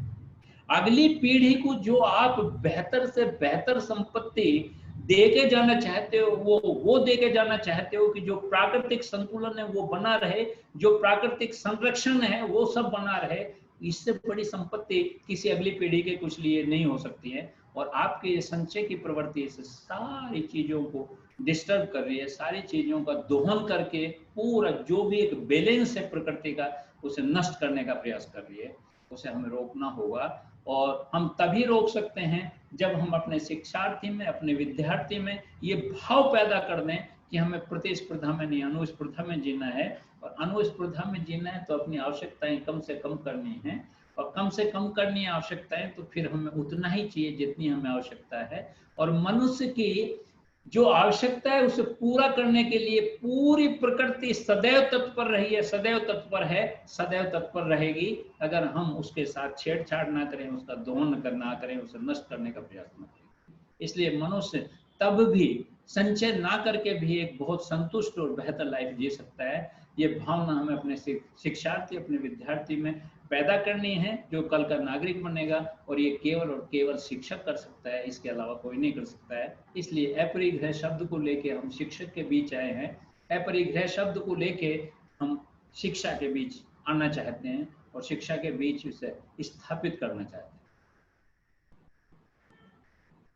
अगली पीढ़ी को जो आप बेहतर से बेहतर संपत्ति दे के जाना चाहते हो, वो दे के जाना चाहते हो कि जो प्राकृतिक संतुलन है वो बना रहे, जो प्राकृतिक संरक्षण है वो सब बना रहे। इससे बड़ी संपत्ति किसी अगली पीढ़ी के कुछ लिए नहीं हो सकती है। और आपके संचय की प्रवृत्ति से सारी चीजों को डिस्टर्ब कर रही है, सारी चीजों का दोहन करके पूरा जो भी एक बैलेंस है प्रकृति का, उसे नष्ट करने का प्रयास कर रही है। उसे हमें रोकना होगा। और हम तभी रोक सकते हैं जब हम अपने शिक्षार्थी में, अपने विद्यार्थी में ये भाव पैदा कर दें कि हमें प्रतिस्पर्धा में नहीं, अनुस्पर्धा में जीना है। और अनुस्पर्धा में जीना है तो अपनी आवश्यकताएं कम से कम करनी है, और कम से कम करनी है आवश्यकताएं, तो फिर हमें उतना ही चाहिए जितनी हमें आवश्यकता है। और मनुष्य की जो आवश्यकता है उसे पूरा करने के लिए पूरी प्रकृति सदैव तत्पर रही है, सदैव तत्पर है, सदैव तत्पर रहेगी, अगर हम उसके साथ छेड़छाड़ ना करें, उसका दोहन ना करें, उसे नष्ट करने का प्रयास न करें। इसलिए मनुष्य तब भी संचय ना करके भी एक बहुत संतुष्ट और बेहतर लाइफ जी सकता है। ये भावना हमें अपने शिक्षार्थी, अपने विद्यार्थी में पैदा करनी है, जो कल का नागरिक बनेगा। और ये केवल और केवल शिक्षक कर सकता है, इसके अलावा कोई नहीं कर सकता है। इसलिए अपरिग्रह शब्द को लेके हम शिक्षक के बीच आए हैं, अपरिग्रह शब्द को लेके हम शिक्षा के बीच आना चाहते हैं और शिक्षा के बीच उसे स्थापित करना चाहते हैं।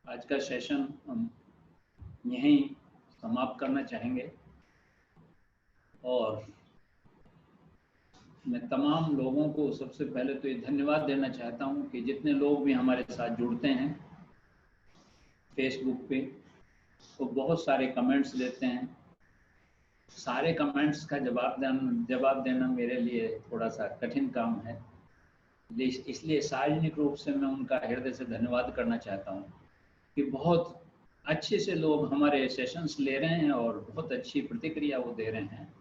आज का सेशन हम यहीं समाप्त करना चाहेंगे। और मैं तमाम लोगों को सबसे पहले तो ये धन्यवाद देना चाहता हूं कि जितने लोग भी हमारे साथ जुड़ते हैं फेसबुक पे, तो बहुत सारे कमेंट्स देते हैं। सारे कमेंट्स का जवाब देना मेरे लिए थोड़ा सा कठिन काम है, इसलिए सार्वजनिक रूप से मैं उनका हृदय से धन्यवाद करना चाहता हूं कि बहुत अच्छे से लोग हमारे सेशंस ले रहे हैं और बहुत अच्छी प्रतिक्रिया वो दे रहे हैं।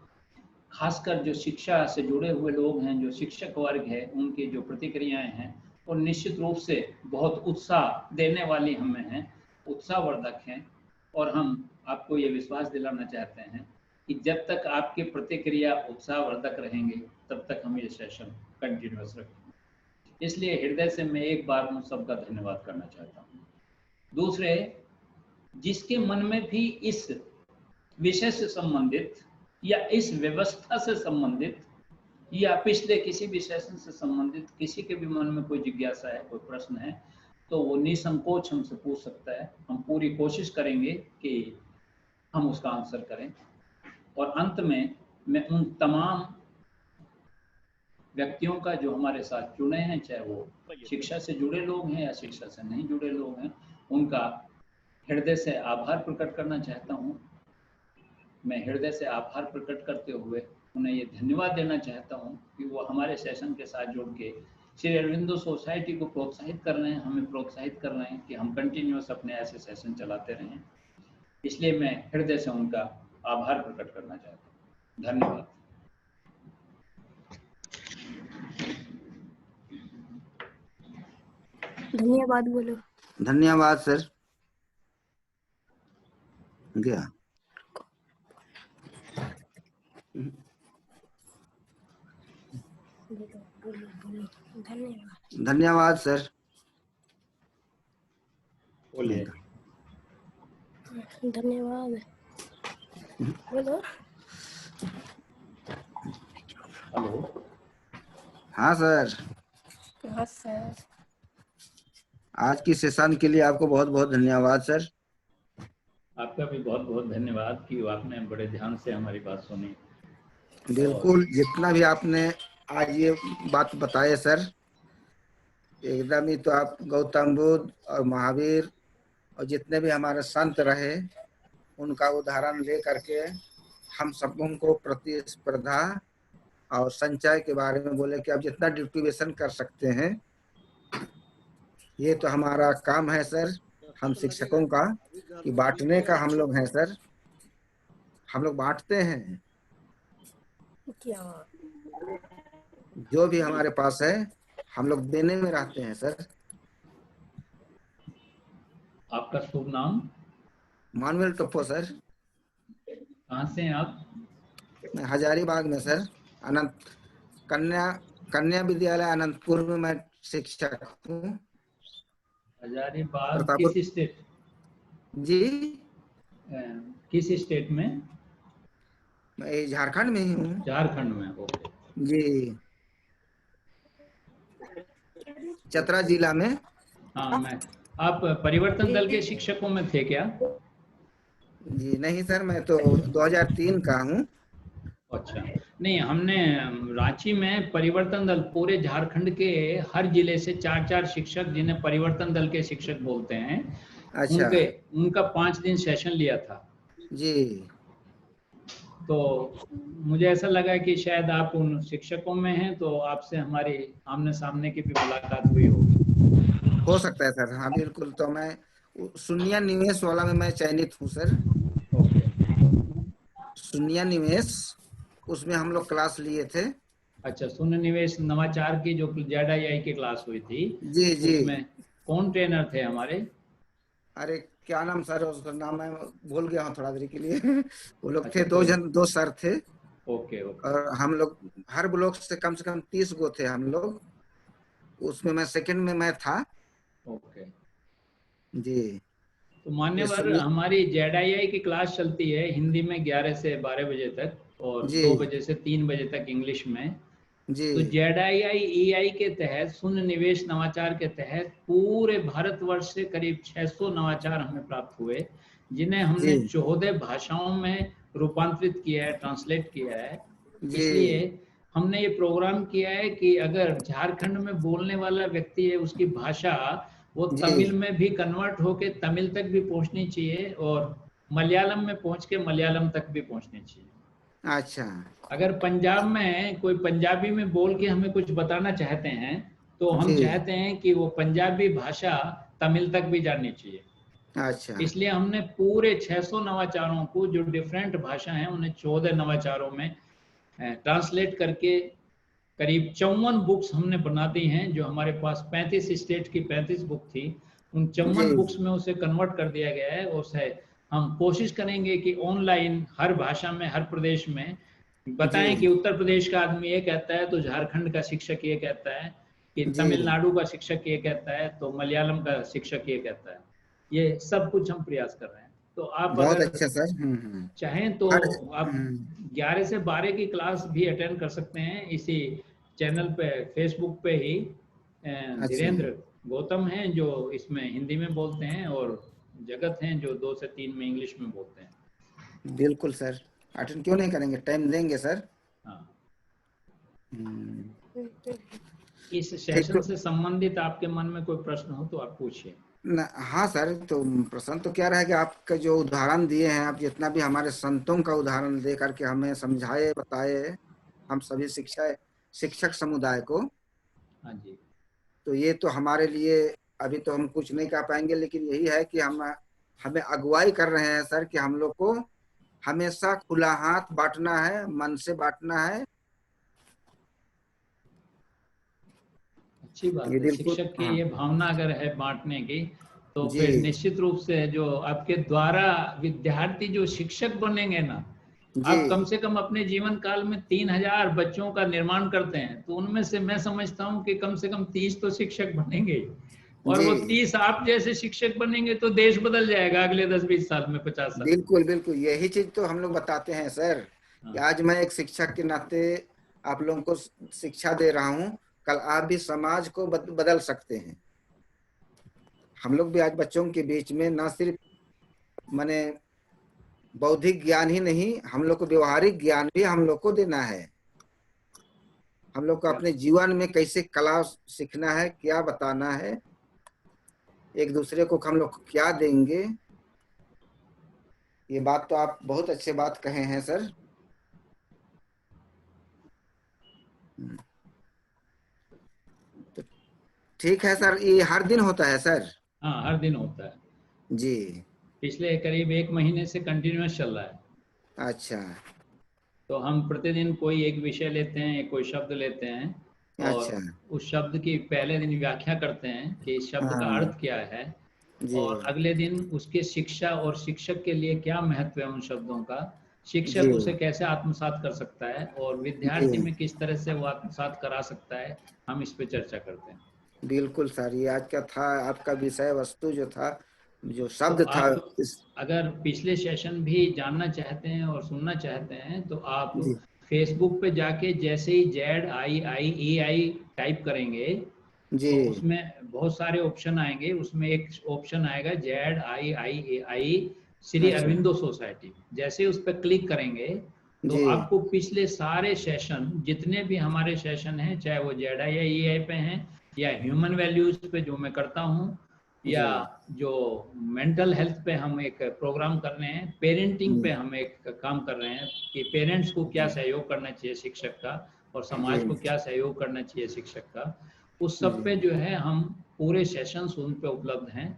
खासकर जो शिक्षा से जुड़े हुए लोग हैं, जो शिक्षक वर्ग है, उनकी जो प्रतिक्रियाएं हैं वो निश्चित रूप से बहुत उत्साह देने वाली हमें हैं, उत्साहवर्धक हैं। और हम आपको ये विश्वास दिलाना चाहते हैं कि जब तक आपकी प्रतिक्रिया उत्साहवर्धक रहेंगे तब तक हम ये सेशन कंटिन्यूअस रखेंगे। इसलिए हृदय से मैं एक बार उन सबका धन्यवाद करना चाहता हूँ। दूसरे, जिसके मन में भी इस विषय से संबंधित या इस व्यवस्था से संबंधित या पिछले किसी भी सेशन से संबंधित किसी के भी मन में कोई जिज्ञासा है, कोई प्रश्न है, तो वो निसंकोच हमसे पूछ सकता है। हम पूरी कोशिश करेंगे कि हम उसका आंसर करें। और अंत में मैं उन तमाम व्यक्तियों का जो हमारे साथ जुड़े हैं, चाहे वो शिक्षा से जुड़े लोग हैं या शिक्षा से नहीं जुड़े लोग हैं, उनका हृदय से आभार प्रकट करना चाहता हूँ। मैं हृदय से आभार प्रकट करते हुए उन्हें ये धन्यवाद देना चाहता हूँ कि वो हमारे सेशन के साथ जुड़ के श्री अरविंदो सोसाइटी को प्रोत्साहित कर रहे हैं, हमें प्रोत्साहित कर रहे हैं कि हम कंटिन्यूअस अपने ऐसे सेशन चलाते रहें। इसलिए मैं हृदय से उनका आभार प्रकट करना चाहता हूँ। धन्यवाद। धन्यवाद बोलो। धन्यवाद सर। गया। धन्यवाद। धन्यवाद सर। बोलिए। धन्यवाद बोलो। हेलो। हाँ सर। हाँ सर। आज की सेशन के लिए आपको बहुत बहुत धन्यवाद सर। आपका भी बहुत बहुत धन्यवाद कि आपने बड़े ध्यान से हमारी बात सुनी। बिल्कुल, जितना भी आपने आज ये बात बताए सर, एकदम ही तो आप गौतम बुद्ध और महावीर और जितने भी हमारे संत रहे उनका उदाहरण ले करके हम सबों को प्रतिस्पर्धा और संचय के बारे में बोले कि आप जितना डिस्ट्रीब्यूशन कर सकते हैं, ये तो हमारा काम है सर, हम शिक्षकों का, कि बांटने का हम लोग हैं सर। हम लोग बांटते हैं क्या जो भी हमारे पास है, हम लोग देने में रहते हैं सर। आपका शुभ नाम? Manuel Toppo sir. कहाँ से हैं आप? मैं हजारीबाग में सर, अनंत कन्या विद्यालय अनंतपुर में मैं शिक्षक हूँ। हजारीबाग प्रतापपुर। किस स्टेट? जी किस स्टेट में? मैं झारखंड में ही हूँ। झारखंड में। ओके जी, चतरा जिला में। हाँ, मैं आप परिवर्तन दल के शिक्षकों में थे क्या? जी नहीं सर, मैं तो 2003 का हूँ। अच्छा, नहीं, हमने रांची में परिवर्तन दल पूरे झारखंड के हर जिले से 4-4 शिक्षक, जिन्हें परिवर्तन दल के शिक्षक बोलते हैं, अच्छा उनका 5 दिन सेशन लिया था। जी। तो मुझे ऐसा लगा कि शायद आप उन शिक्षकों में हैं, तो आपसे हमारी आमने सामने की भी मुलाकात हुई होगी। हो सकता है सर, हाँ बिल्कुल। तो मैं सुनिया निवेश वाला में मैं चयनित हूँ सर। ओके। सुनिया निवेश, उसमें हम लोग क्लास लिए थे। अच्छा, शून्य निवेश नवाचार की जो ZII की क्लास हुई थी, जी जी। उसमें कौन ट्रेनर थे हमारे? अरे क्या नाम सर, उसका नाम मैं भूल गया हूँ थोड़ा देर के लिए। वो लोग अच्छा, थे, दो सर थे। Okay okay. और हम लोग हर ब्लॉक से कम 30 गो थे हम लोग। उसमें मैं सेकंड में मैं था। ओके। जी। तो मान्यवर, हमारी ZII की क्लास चलती है हिंदी में 11 से 12 बजे तक और जी 2 बजे से 3 बजे तक इंग्लिश में। जी तो ZII EI के तहत, शून्य निवेश नवाचार के तहत पूरे भारतवर्ष से करीब 600 नवाचार हमें प्राप्त हुए, जिन्हें हमने जी 14 भाषाओं में रूपांतरित किया है, ट्रांसलेट किया है। जी इसलिए हमने ये प्रोग्राम किया है कि अगर झारखंड में बोलने वाला व्यक्ति है, उसकी भाषा वो जी। तमिल में भी कन्वर्ट होके तमिल तक भी पहुंचनी चाहिए और मलयालम में पहुंच के मलयालम तक भी पहुंचनी चाहिए। अच्छा अगर पंजाब में कोई पंजाबी में बोल के हमें कुछ बताना चाहते हैं, तो हम जी। चाहते हैं कि वो पंजाबी भाषा तमिल तक भी जाननी चाहिए। अच्छा इसलिए हमने पूरे 600 नवाचारों को, जो डिफरेंट भाषा हैं, उन्हें 14 नवाचारों में ट्रांसलेट करके करीब 54 बुक्स हमने बना दी हैं। जो हमारे पास 35 स्टेट की 35 बुक थी, उन 54 जी बुक्स में उसे कन्वर्ट कर दिया गया है। उसे हम कोशिश करेंगे कि ऑनलाइन हर भाषा में, हर प्रदेश में बताएं जी कि उत्तर प्रदेश का आदमी ये कहता है तो झारखंड का शिक्षक ये कहता है, कि जी। तमिलनाडु का शिक्षक ये कहता है तो मलयालम का शिक्षक ये कहता है। ये सब कुछ हम प्रयास कर रहे हैं। तो आप बहुत अगर अच्छा सर। चाहें तो हर आप 11 से 12 की क्लास भी अटेंड कर सकते हैं इसी चैनल पे, फेसबुक पे ही। अच्छा, धीरेन्द्र गौतम हैं जो इसमें हिंदी में बोलते हैं, और जगत हैं जो 2 से 3 में इंग्लिश में बोलते हैं। बिल्कुल सर, अटेंड क्यों नहीं करेंगे, टाइम देंगे सर। हाँ, हम्म, इस ठीक सेशन तो से संबंधित आपके मन में कोई प्रश्न हो तो आप पूछिए। हाँ सर, तो प्रश्न तो क्या रहेगा, आपका जो उदाहरण दिए हैं, आप जितना भी हमारे संतों का उदाहरण दे करके हमें समझाए बताए, हम सभी शिक्षक समुदाय को, हाँ जी, तो ये तो हमारे लिए अभी तो हम कुछ नहीं कह पाएंगे, लेकिन यही है कि हम हमें अगुवाई कर रहे हैं सर कि हम लोग को हमेशा खुला हाथ बांटना है, मन से बांटना है। अच्छी बात ये है। बिल्कुल, शिक्षक की हाँ ये भावना अगर है बांटने की, तो जी फिर निश्चित रूप से जो आपके द्वारा विद्यार्थी जो शिक्षक बनेंगे ना, जी आप कम से कम अपने जीवन काल में 3000 बच्चों का निर्माण करते हैं, तो उनमें से मैं समझता हूँ कि कम से कम 30 तो शिक्षक बनेंगे ही। और जी, वो 30 आप जैसे शिक्षक बनेंगे तो देश बदल जाएगा अगले 10-20 साल में, 50 साल में। बिल्कुल बिल्कुल, यही चीज तो हम लोग बताते हैं सर कि हाँ, आज मैं एक शिक्षक के नाते आप लोगों को शिक्षा दे रहा हूँ, कल आप भी समाज को बदल सकते हैं। हम लोग भी आज बच्चों के बीच में ना सिर्फ माने बौद्धिक ज्ञान ही नहीं, हम लोग को व्यवहारिक ज्ञान भी हम लोग को देना है। हम लोग को क्या अपने जीवन में कैसे कला सीखना है, क्या बताना है, एक दूसरे को हम लोग क्या देंगे। ये बात तो आप बहुत अच्छे बात कहे हैं सर। तो ठीक है सर, ये हर दिन होता है सर? हाँ, हर दिन होता है। जी, पिछले करीब 1 महीने से कंटिन्यूस चल रहा है। अच्छा तो हम प्रतिदिन कोई एक विषय लेते हैं, एक कोई शब्द लेते हैं, अच्छा, और उस शब्द की पहले दिन व्याख्या करते हैं कि इस शब्द का हाँ अर्थ क्या है, जी और अगले दिन उसके शिक्षा और शिक्षक के लिए क्या महत्व है उन शब्दों का, जी शिक्षक उसे कैसे आत्मसात कर सकता है, और विद्यार्थी जी, में किस तरह से वो आत्मसात करा सकता है, हम इस पे चर्चा करते हैं। बिल्कुल सर, ये आज का था आपका विषय वस्तु जो था, जो तो शब्द था आप इस। अगर पिछले सेशन भी जानना चाहते हैं और सुनना चाहते हैं तो आप जी फेसबुक पे जाके जैसे ही ZIIEI टाइप करेंगे, जी तो उसमें बहुत सारे ऑप्शन आएंगे। उसमें एक ऑप्शन आएगा ZIIEI श्री अच्छा, अरविंदो सोसाइटी। जैसे उस पर क्लिक करेंगे तो जी आपको पिछले सारे सेशन, जितने भी हमारे सेशन हैं, चाहे वो ZIIEI पे हैं या ह्यूमन वैल्यूज पे जो मैं करता हूँ, या जी जो मेंटल हेल्थ पे हम एक प्रोग्राम कर रहे हैं, पेरेंटिंग पे जी हम एक काम कर रहे हैं कि पेरेंट्स को क्या सहयोग करना चाहिए शिक्षक का, और जी समाज को क्या सहयोग करना चाहिए शिक्षक का, उस सब पे जी जो है हम पूरे सेशंस उन पे उपलब्ध हैं।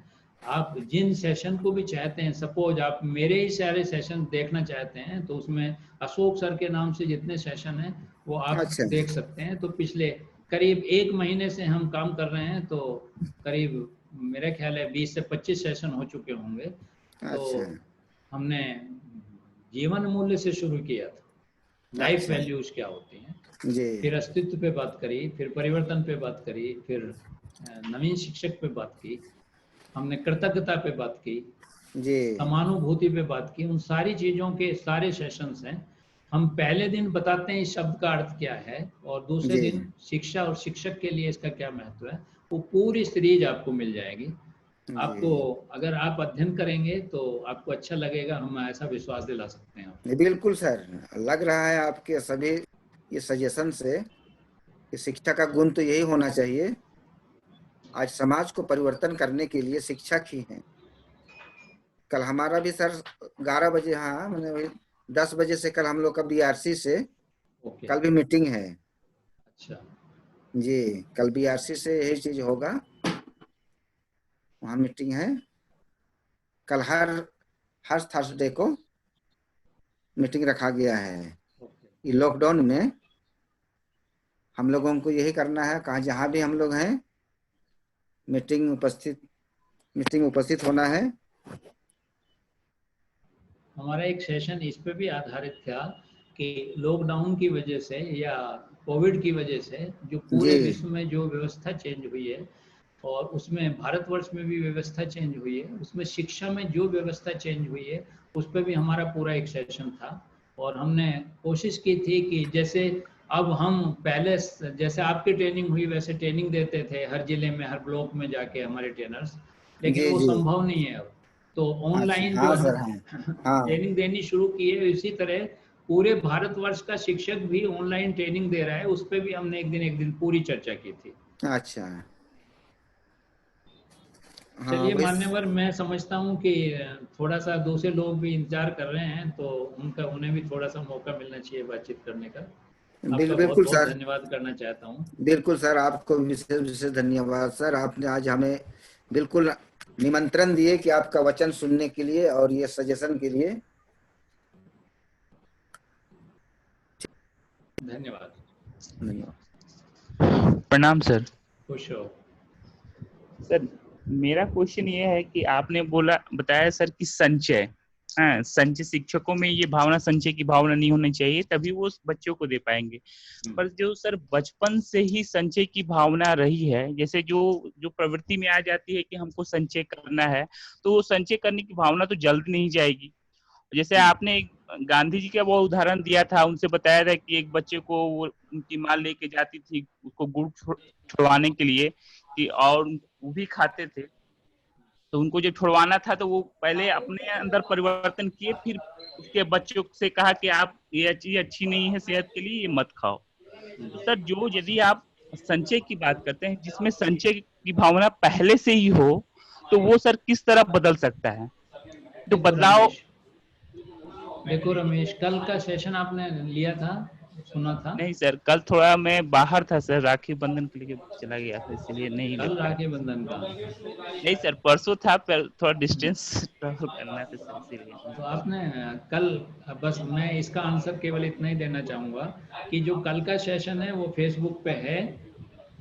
आप जिन सेशन को भी चाहते हैं, सपोज आप मेरे ही सारे सेशन देखना चाहते हैं, तो उसमें अशोक सर के नाम से जितने सेशन हैं वो आप अच्छा देख सकते हैं। तो पिछले करीब 1 महीने से हम काम कर रहे हैं, तो करीब मेरे ख्याल है 20 से 25 सेशन हो चुके होंगे। तो अच्छा हमने जीवन मूल्य से शुरू किया था, लाइफ अच्छा, वैल्यूज क्या होती हैं, जी फिर अस्तित्व पे बात करी, फिर परिवर्तन पे बात करी, फिर नवीन शिक्षक पे बात की, हमने कृतज्ञता पे बात की, जी समानुभूति पे बात की। उन सारी चीज़ों के सारे सेशंस हैं। हम पहले दिन बताते हैं इस शब्द का अर्थ क्या है, और दूसरे जी दिन शिक्षा और शिक्षक के लिए इसका क्या महत्व है। वो पूरी सीरीज आपको मिल जाएगी। आपको, जी, अगर आप अध्ययन करेंगे तो आपको अच्छा लगेगा, हम ऐसा विश्वास दिला सकते हैं आपको। जी, बिल्कुल सर, लग रहा है आपके सभी ये सजेशन से कि शिक्षा का गुण तो यही होना चाहिए। आज समाज को परिवर्तन करने के लिए शिक्षक ही हैं। कल हमारा भी सर 11 बजे, हाँ मैंने वही 10 बजे से कल हम लोग का BRC से ओके, कल भी मीटिंग है। अच्छा, जी, कल BRC से यही चीज होगा, वहाँ मीटिंग है कल। हर हर थर्सडे को मीटिंग रखा गया है। ओके। ये लॉकडाउन में हम लोगों को यही करना है, कहाँ जहाँ भी हम लोग हैं मीटिंग उपस्थित होना है। हमारा एक सेशन इस पे भी आधारित था कि लॉकडाउन की वजह से या कोविड की वजह से जो पूरे जी विश्व में जो व्यवस्था चेंज हुई है और उसमें भारतवर्ष में भी व्यवस्था चेंज हुई है, उसमें शिक्षा में जो व्यवस्था चेंज हुई है उस पर भी हमारा पूरा एक सेशन था और हमने कोशिश की थी कि जैसे अब हम पहले जैसे आपकी ट्रेनिंग हुई वैसे ट्रेनिंग देते थे हर जिले में हर ब्लॉक में जाके हमारे ट्रेनर्स, लेकिन जी वो जी। संभव नहीं है अब। तो अच्छा ऑनलाइन जो हाँ सर, हम हाँ हाँ। ट्रेनिंग देनी शुरू की है, इसी तरह पूरे भारतवर्ष का शिक्षक भी ऑनलाइन ट्रेनिंग दे रहा है, उस पर भी हमने एक दिन पूरी चर्चा की थी। अच्छा हाँ चलिए वैस मान्यवर, मैं समझता हूँ कि थोड़ा सा दूसरे लोग भी इंतजार कर रहे हैं, तो उन्हें भी थोड़ा सा मौका मिलना चाहिए बातचीत करने का। आपका बहुत बिल्कुल बहुत सर, धन्यवाद करना चाहता हूँ। बिल्कुल सर, आपको विशेष विशेष धन्यवाद सर। आपने आज हमें बिल्कुल निमंत्रण दिए कि आपका वचन सुनने के लिए और ये सजेशन के लिए। धन्यवाद। धन्यवाद। प्रणाम सर। खुश हो। सर मेरा क्वेश्चन ये है कि आपने बताया सर कि संचय, हाँ, संचय शिक्षकों में ये भावना, संचय की भावना नहीं होनी चाहिए, तभी वो बच्चों को दे पाएंगे। पर जो सर बचपन से ही संचय की भावना रही है, जैसे जो जो प्रवृत्ति में आ जाती है कि हमको संचय करना है, तो वो संचय करने की भावना तो जल्द नहीं जाएगी। जैसे आपने गांधी जी का वो उदाहरण दिया था, उनसे बताया था कि एक बच्चे को वो उनकी माँ लेके जाती थी उसको गुड़ छुड़वाने के लिए कि, और वो भी खाते थे, तो उनको जब छुड़वाना था तो वो पहले अपने अंदर परिवर्तन किए, फिर उसके बच्चों से कहा कि आप ये चीज अच्छी नहीं है सेहत के लिए, ये मत खाओ। तो सर जो यदि आप संचय की बात करते हैं जिसमें संचय की भावना पहले से ही हो, तो वो सर किस तरह बदल सकता है, जो देखो बदलाव। रमेश, कल का सेशन आपने लिया था, सुना था? नहीं सर, कल थोड़ा मैं बाहर था सर, राखी बंधन के लिए चला गया था, इसलिए नहीं ले कल पाया। राखी बंधन का? नहीं सर, परसों था, पर थोड़ा डिस्टेंस ट्रैवल करना था सर, इसीलिए। तो आपने कल, बस मैं इसका आंसर केवल इतना ही देना चाहूँगा कि जो कल का सेशन है वो फेसबुक पे है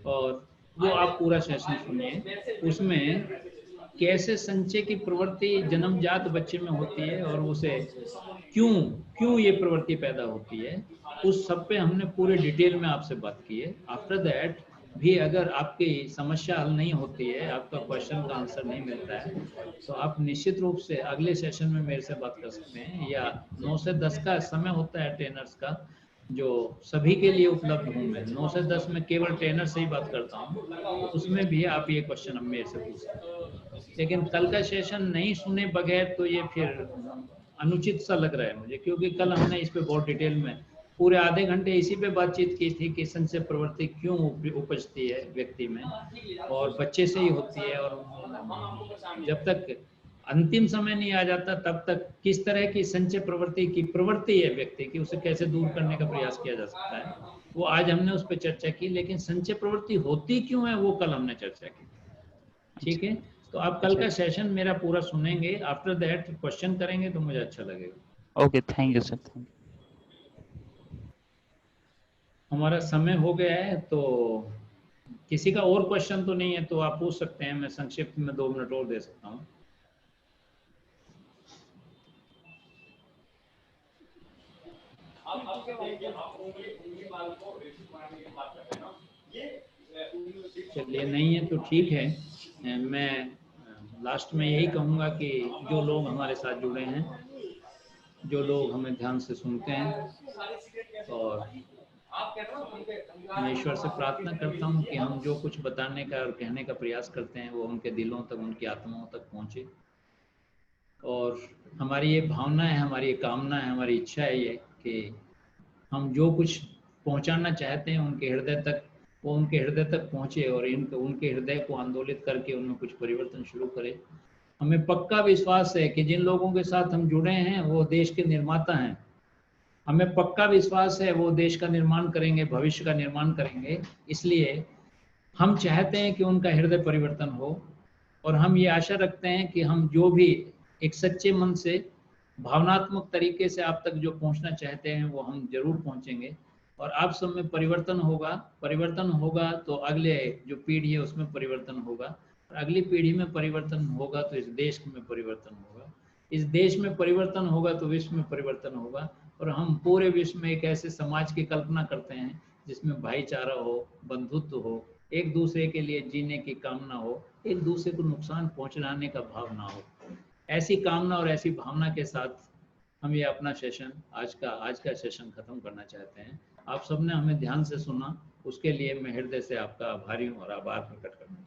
और वो आप पूरा सेशन सुनिए। उसमें कैसे संचय की प्रवृत्ति जन्मजात बच्चे में होती है और उसे क्यों क्यों ये प्रवृत्ति पैदा होती है, उस सब पे हमने पूरे डिटेल में आपसे बात की है। आफ्टर दैट भी अगर आपकी समस्या हल नहीं होती है, आपका क्वेश्चन का आंसर नहीं मिलता है, तो आप निश्चित रूप से अगले सेशन में मेरे से बात कर सकते हैं, या 9 से 10 का समय होता है ट्रेनर्स का, जो सभी के लिए उपलब्ध हूँ मैं। 9 से 10 में केवल ट्रेनर से ही बात करता हूँ, तो उसमें भी आप ये क्वेश्चन अब मेरे से पूछ सकते हैं। लेकिन कल का सेशन नहीं सुने बगैर तो ये फिर अनुचित सा लग रहा है मुझे, क्योंकि कल हमने इस पे बहुत डिटेल में पूरे आधे घंटे इसी पे बातचीत की थी कि संचय प्रवृत्ति क्यों उपजती है व्यक्ति में, और बच्चे से ही होती है, और जब तक अंतिम समय नहीं आ जाता तब तक किस तरह की संचय प्रवृत्ति है व्यक्ति की, उसे कैसे दूर करने का प्रयास किया जा सकता है, वो आज हमने उस पर चर्चा की। लेकिन संचय प्रवृत्ति होती क्यों है वो कल हमने चर्चा की। ठीक है, तो आप कल का सेशन मेरा पूरा सुनेंगे, आफ्टर दैट क्वेश्चन करेंगे तो मुझे अच्छा लगेगा। Okay, thank you sir, thank you. हमारा समय हो गया है, तो किसी का और क्वेश्चन तो नहीं है तो आप पूछ सकते हैं, मैं संक्षिप्त में 2 मिनट और दे सकता हूँ। चलिए नहीं है तो ठीक है। मैं लास्ट में यही कहूँगा कि जो लोग हमारे साथ जुड़े हैं, जो लोग हमें ध्यान से सुनते हैं, और मैं ईश्वर से प्रार्थना करता हूँ कि हम जो कुछ बताने का और कहने का प्रयास करते हैं वो उनके दिलों तक, उनकी आत्माओं तक पहुँचे। और हमारी ये भावना है, हमारी ये कामना है, हमारी इच्छा है ये कि हम जो कुछ पहुंचाना चाहते हैं उनके हृदय तक, वो उनके हृदय तक पहुंचे और उनके हृदय को आंदोलित करके उनमें कुछ परिवर्तन शुरू करे। हमें पक्का विश्वास है कि जिन लोगों के साथ हम जुड़े हैं वो देश के निर्माता हैं। हमें पक्का विश्वास है वो देश का निर्माण करेंगे, भविष्य का निर्माण करेंगे। इसलिए हम चाहते हैं कि उनका हृदय परिवर्तन हो, और हम ये आशा रखते हैं कि हम जो भी एक सच्चे मन से भावनात्मक तरीके से आप तक जो पहुंचना चाहते हैं वो हम जरूर पहुंचेंगे, और आप सब में परिवर्तन होगा तो अगले जो पीढ़ी है उसमें परिवर्तन होगा, और अगली पीढ़ी में परिवर्तन होगा तो इस देश में परिवर्तन होगा, इस देश में परिवर्तन होगा तो विश्व में परिवर्तन होगा, और हम पूरे विश्व में एक ऐसे समाज की कल्पना करते हैं जिसमें भाईचारा हो, बंधुत्व हो, एक दूसरे के लिए जीने की कामना हो, एक दूसरे को नुकसान पहुंचाने का भाव ना हो। ऐसी कामना और ऐसी भावना के साथ हम ये अपना सेशन आज का सेशन खत्म करना चाहते हैं। आप सबने हमें ध्यान से सुना, उसके लिए मैं हृदय से आपका आभारी हूँ और आभार प्रकट करना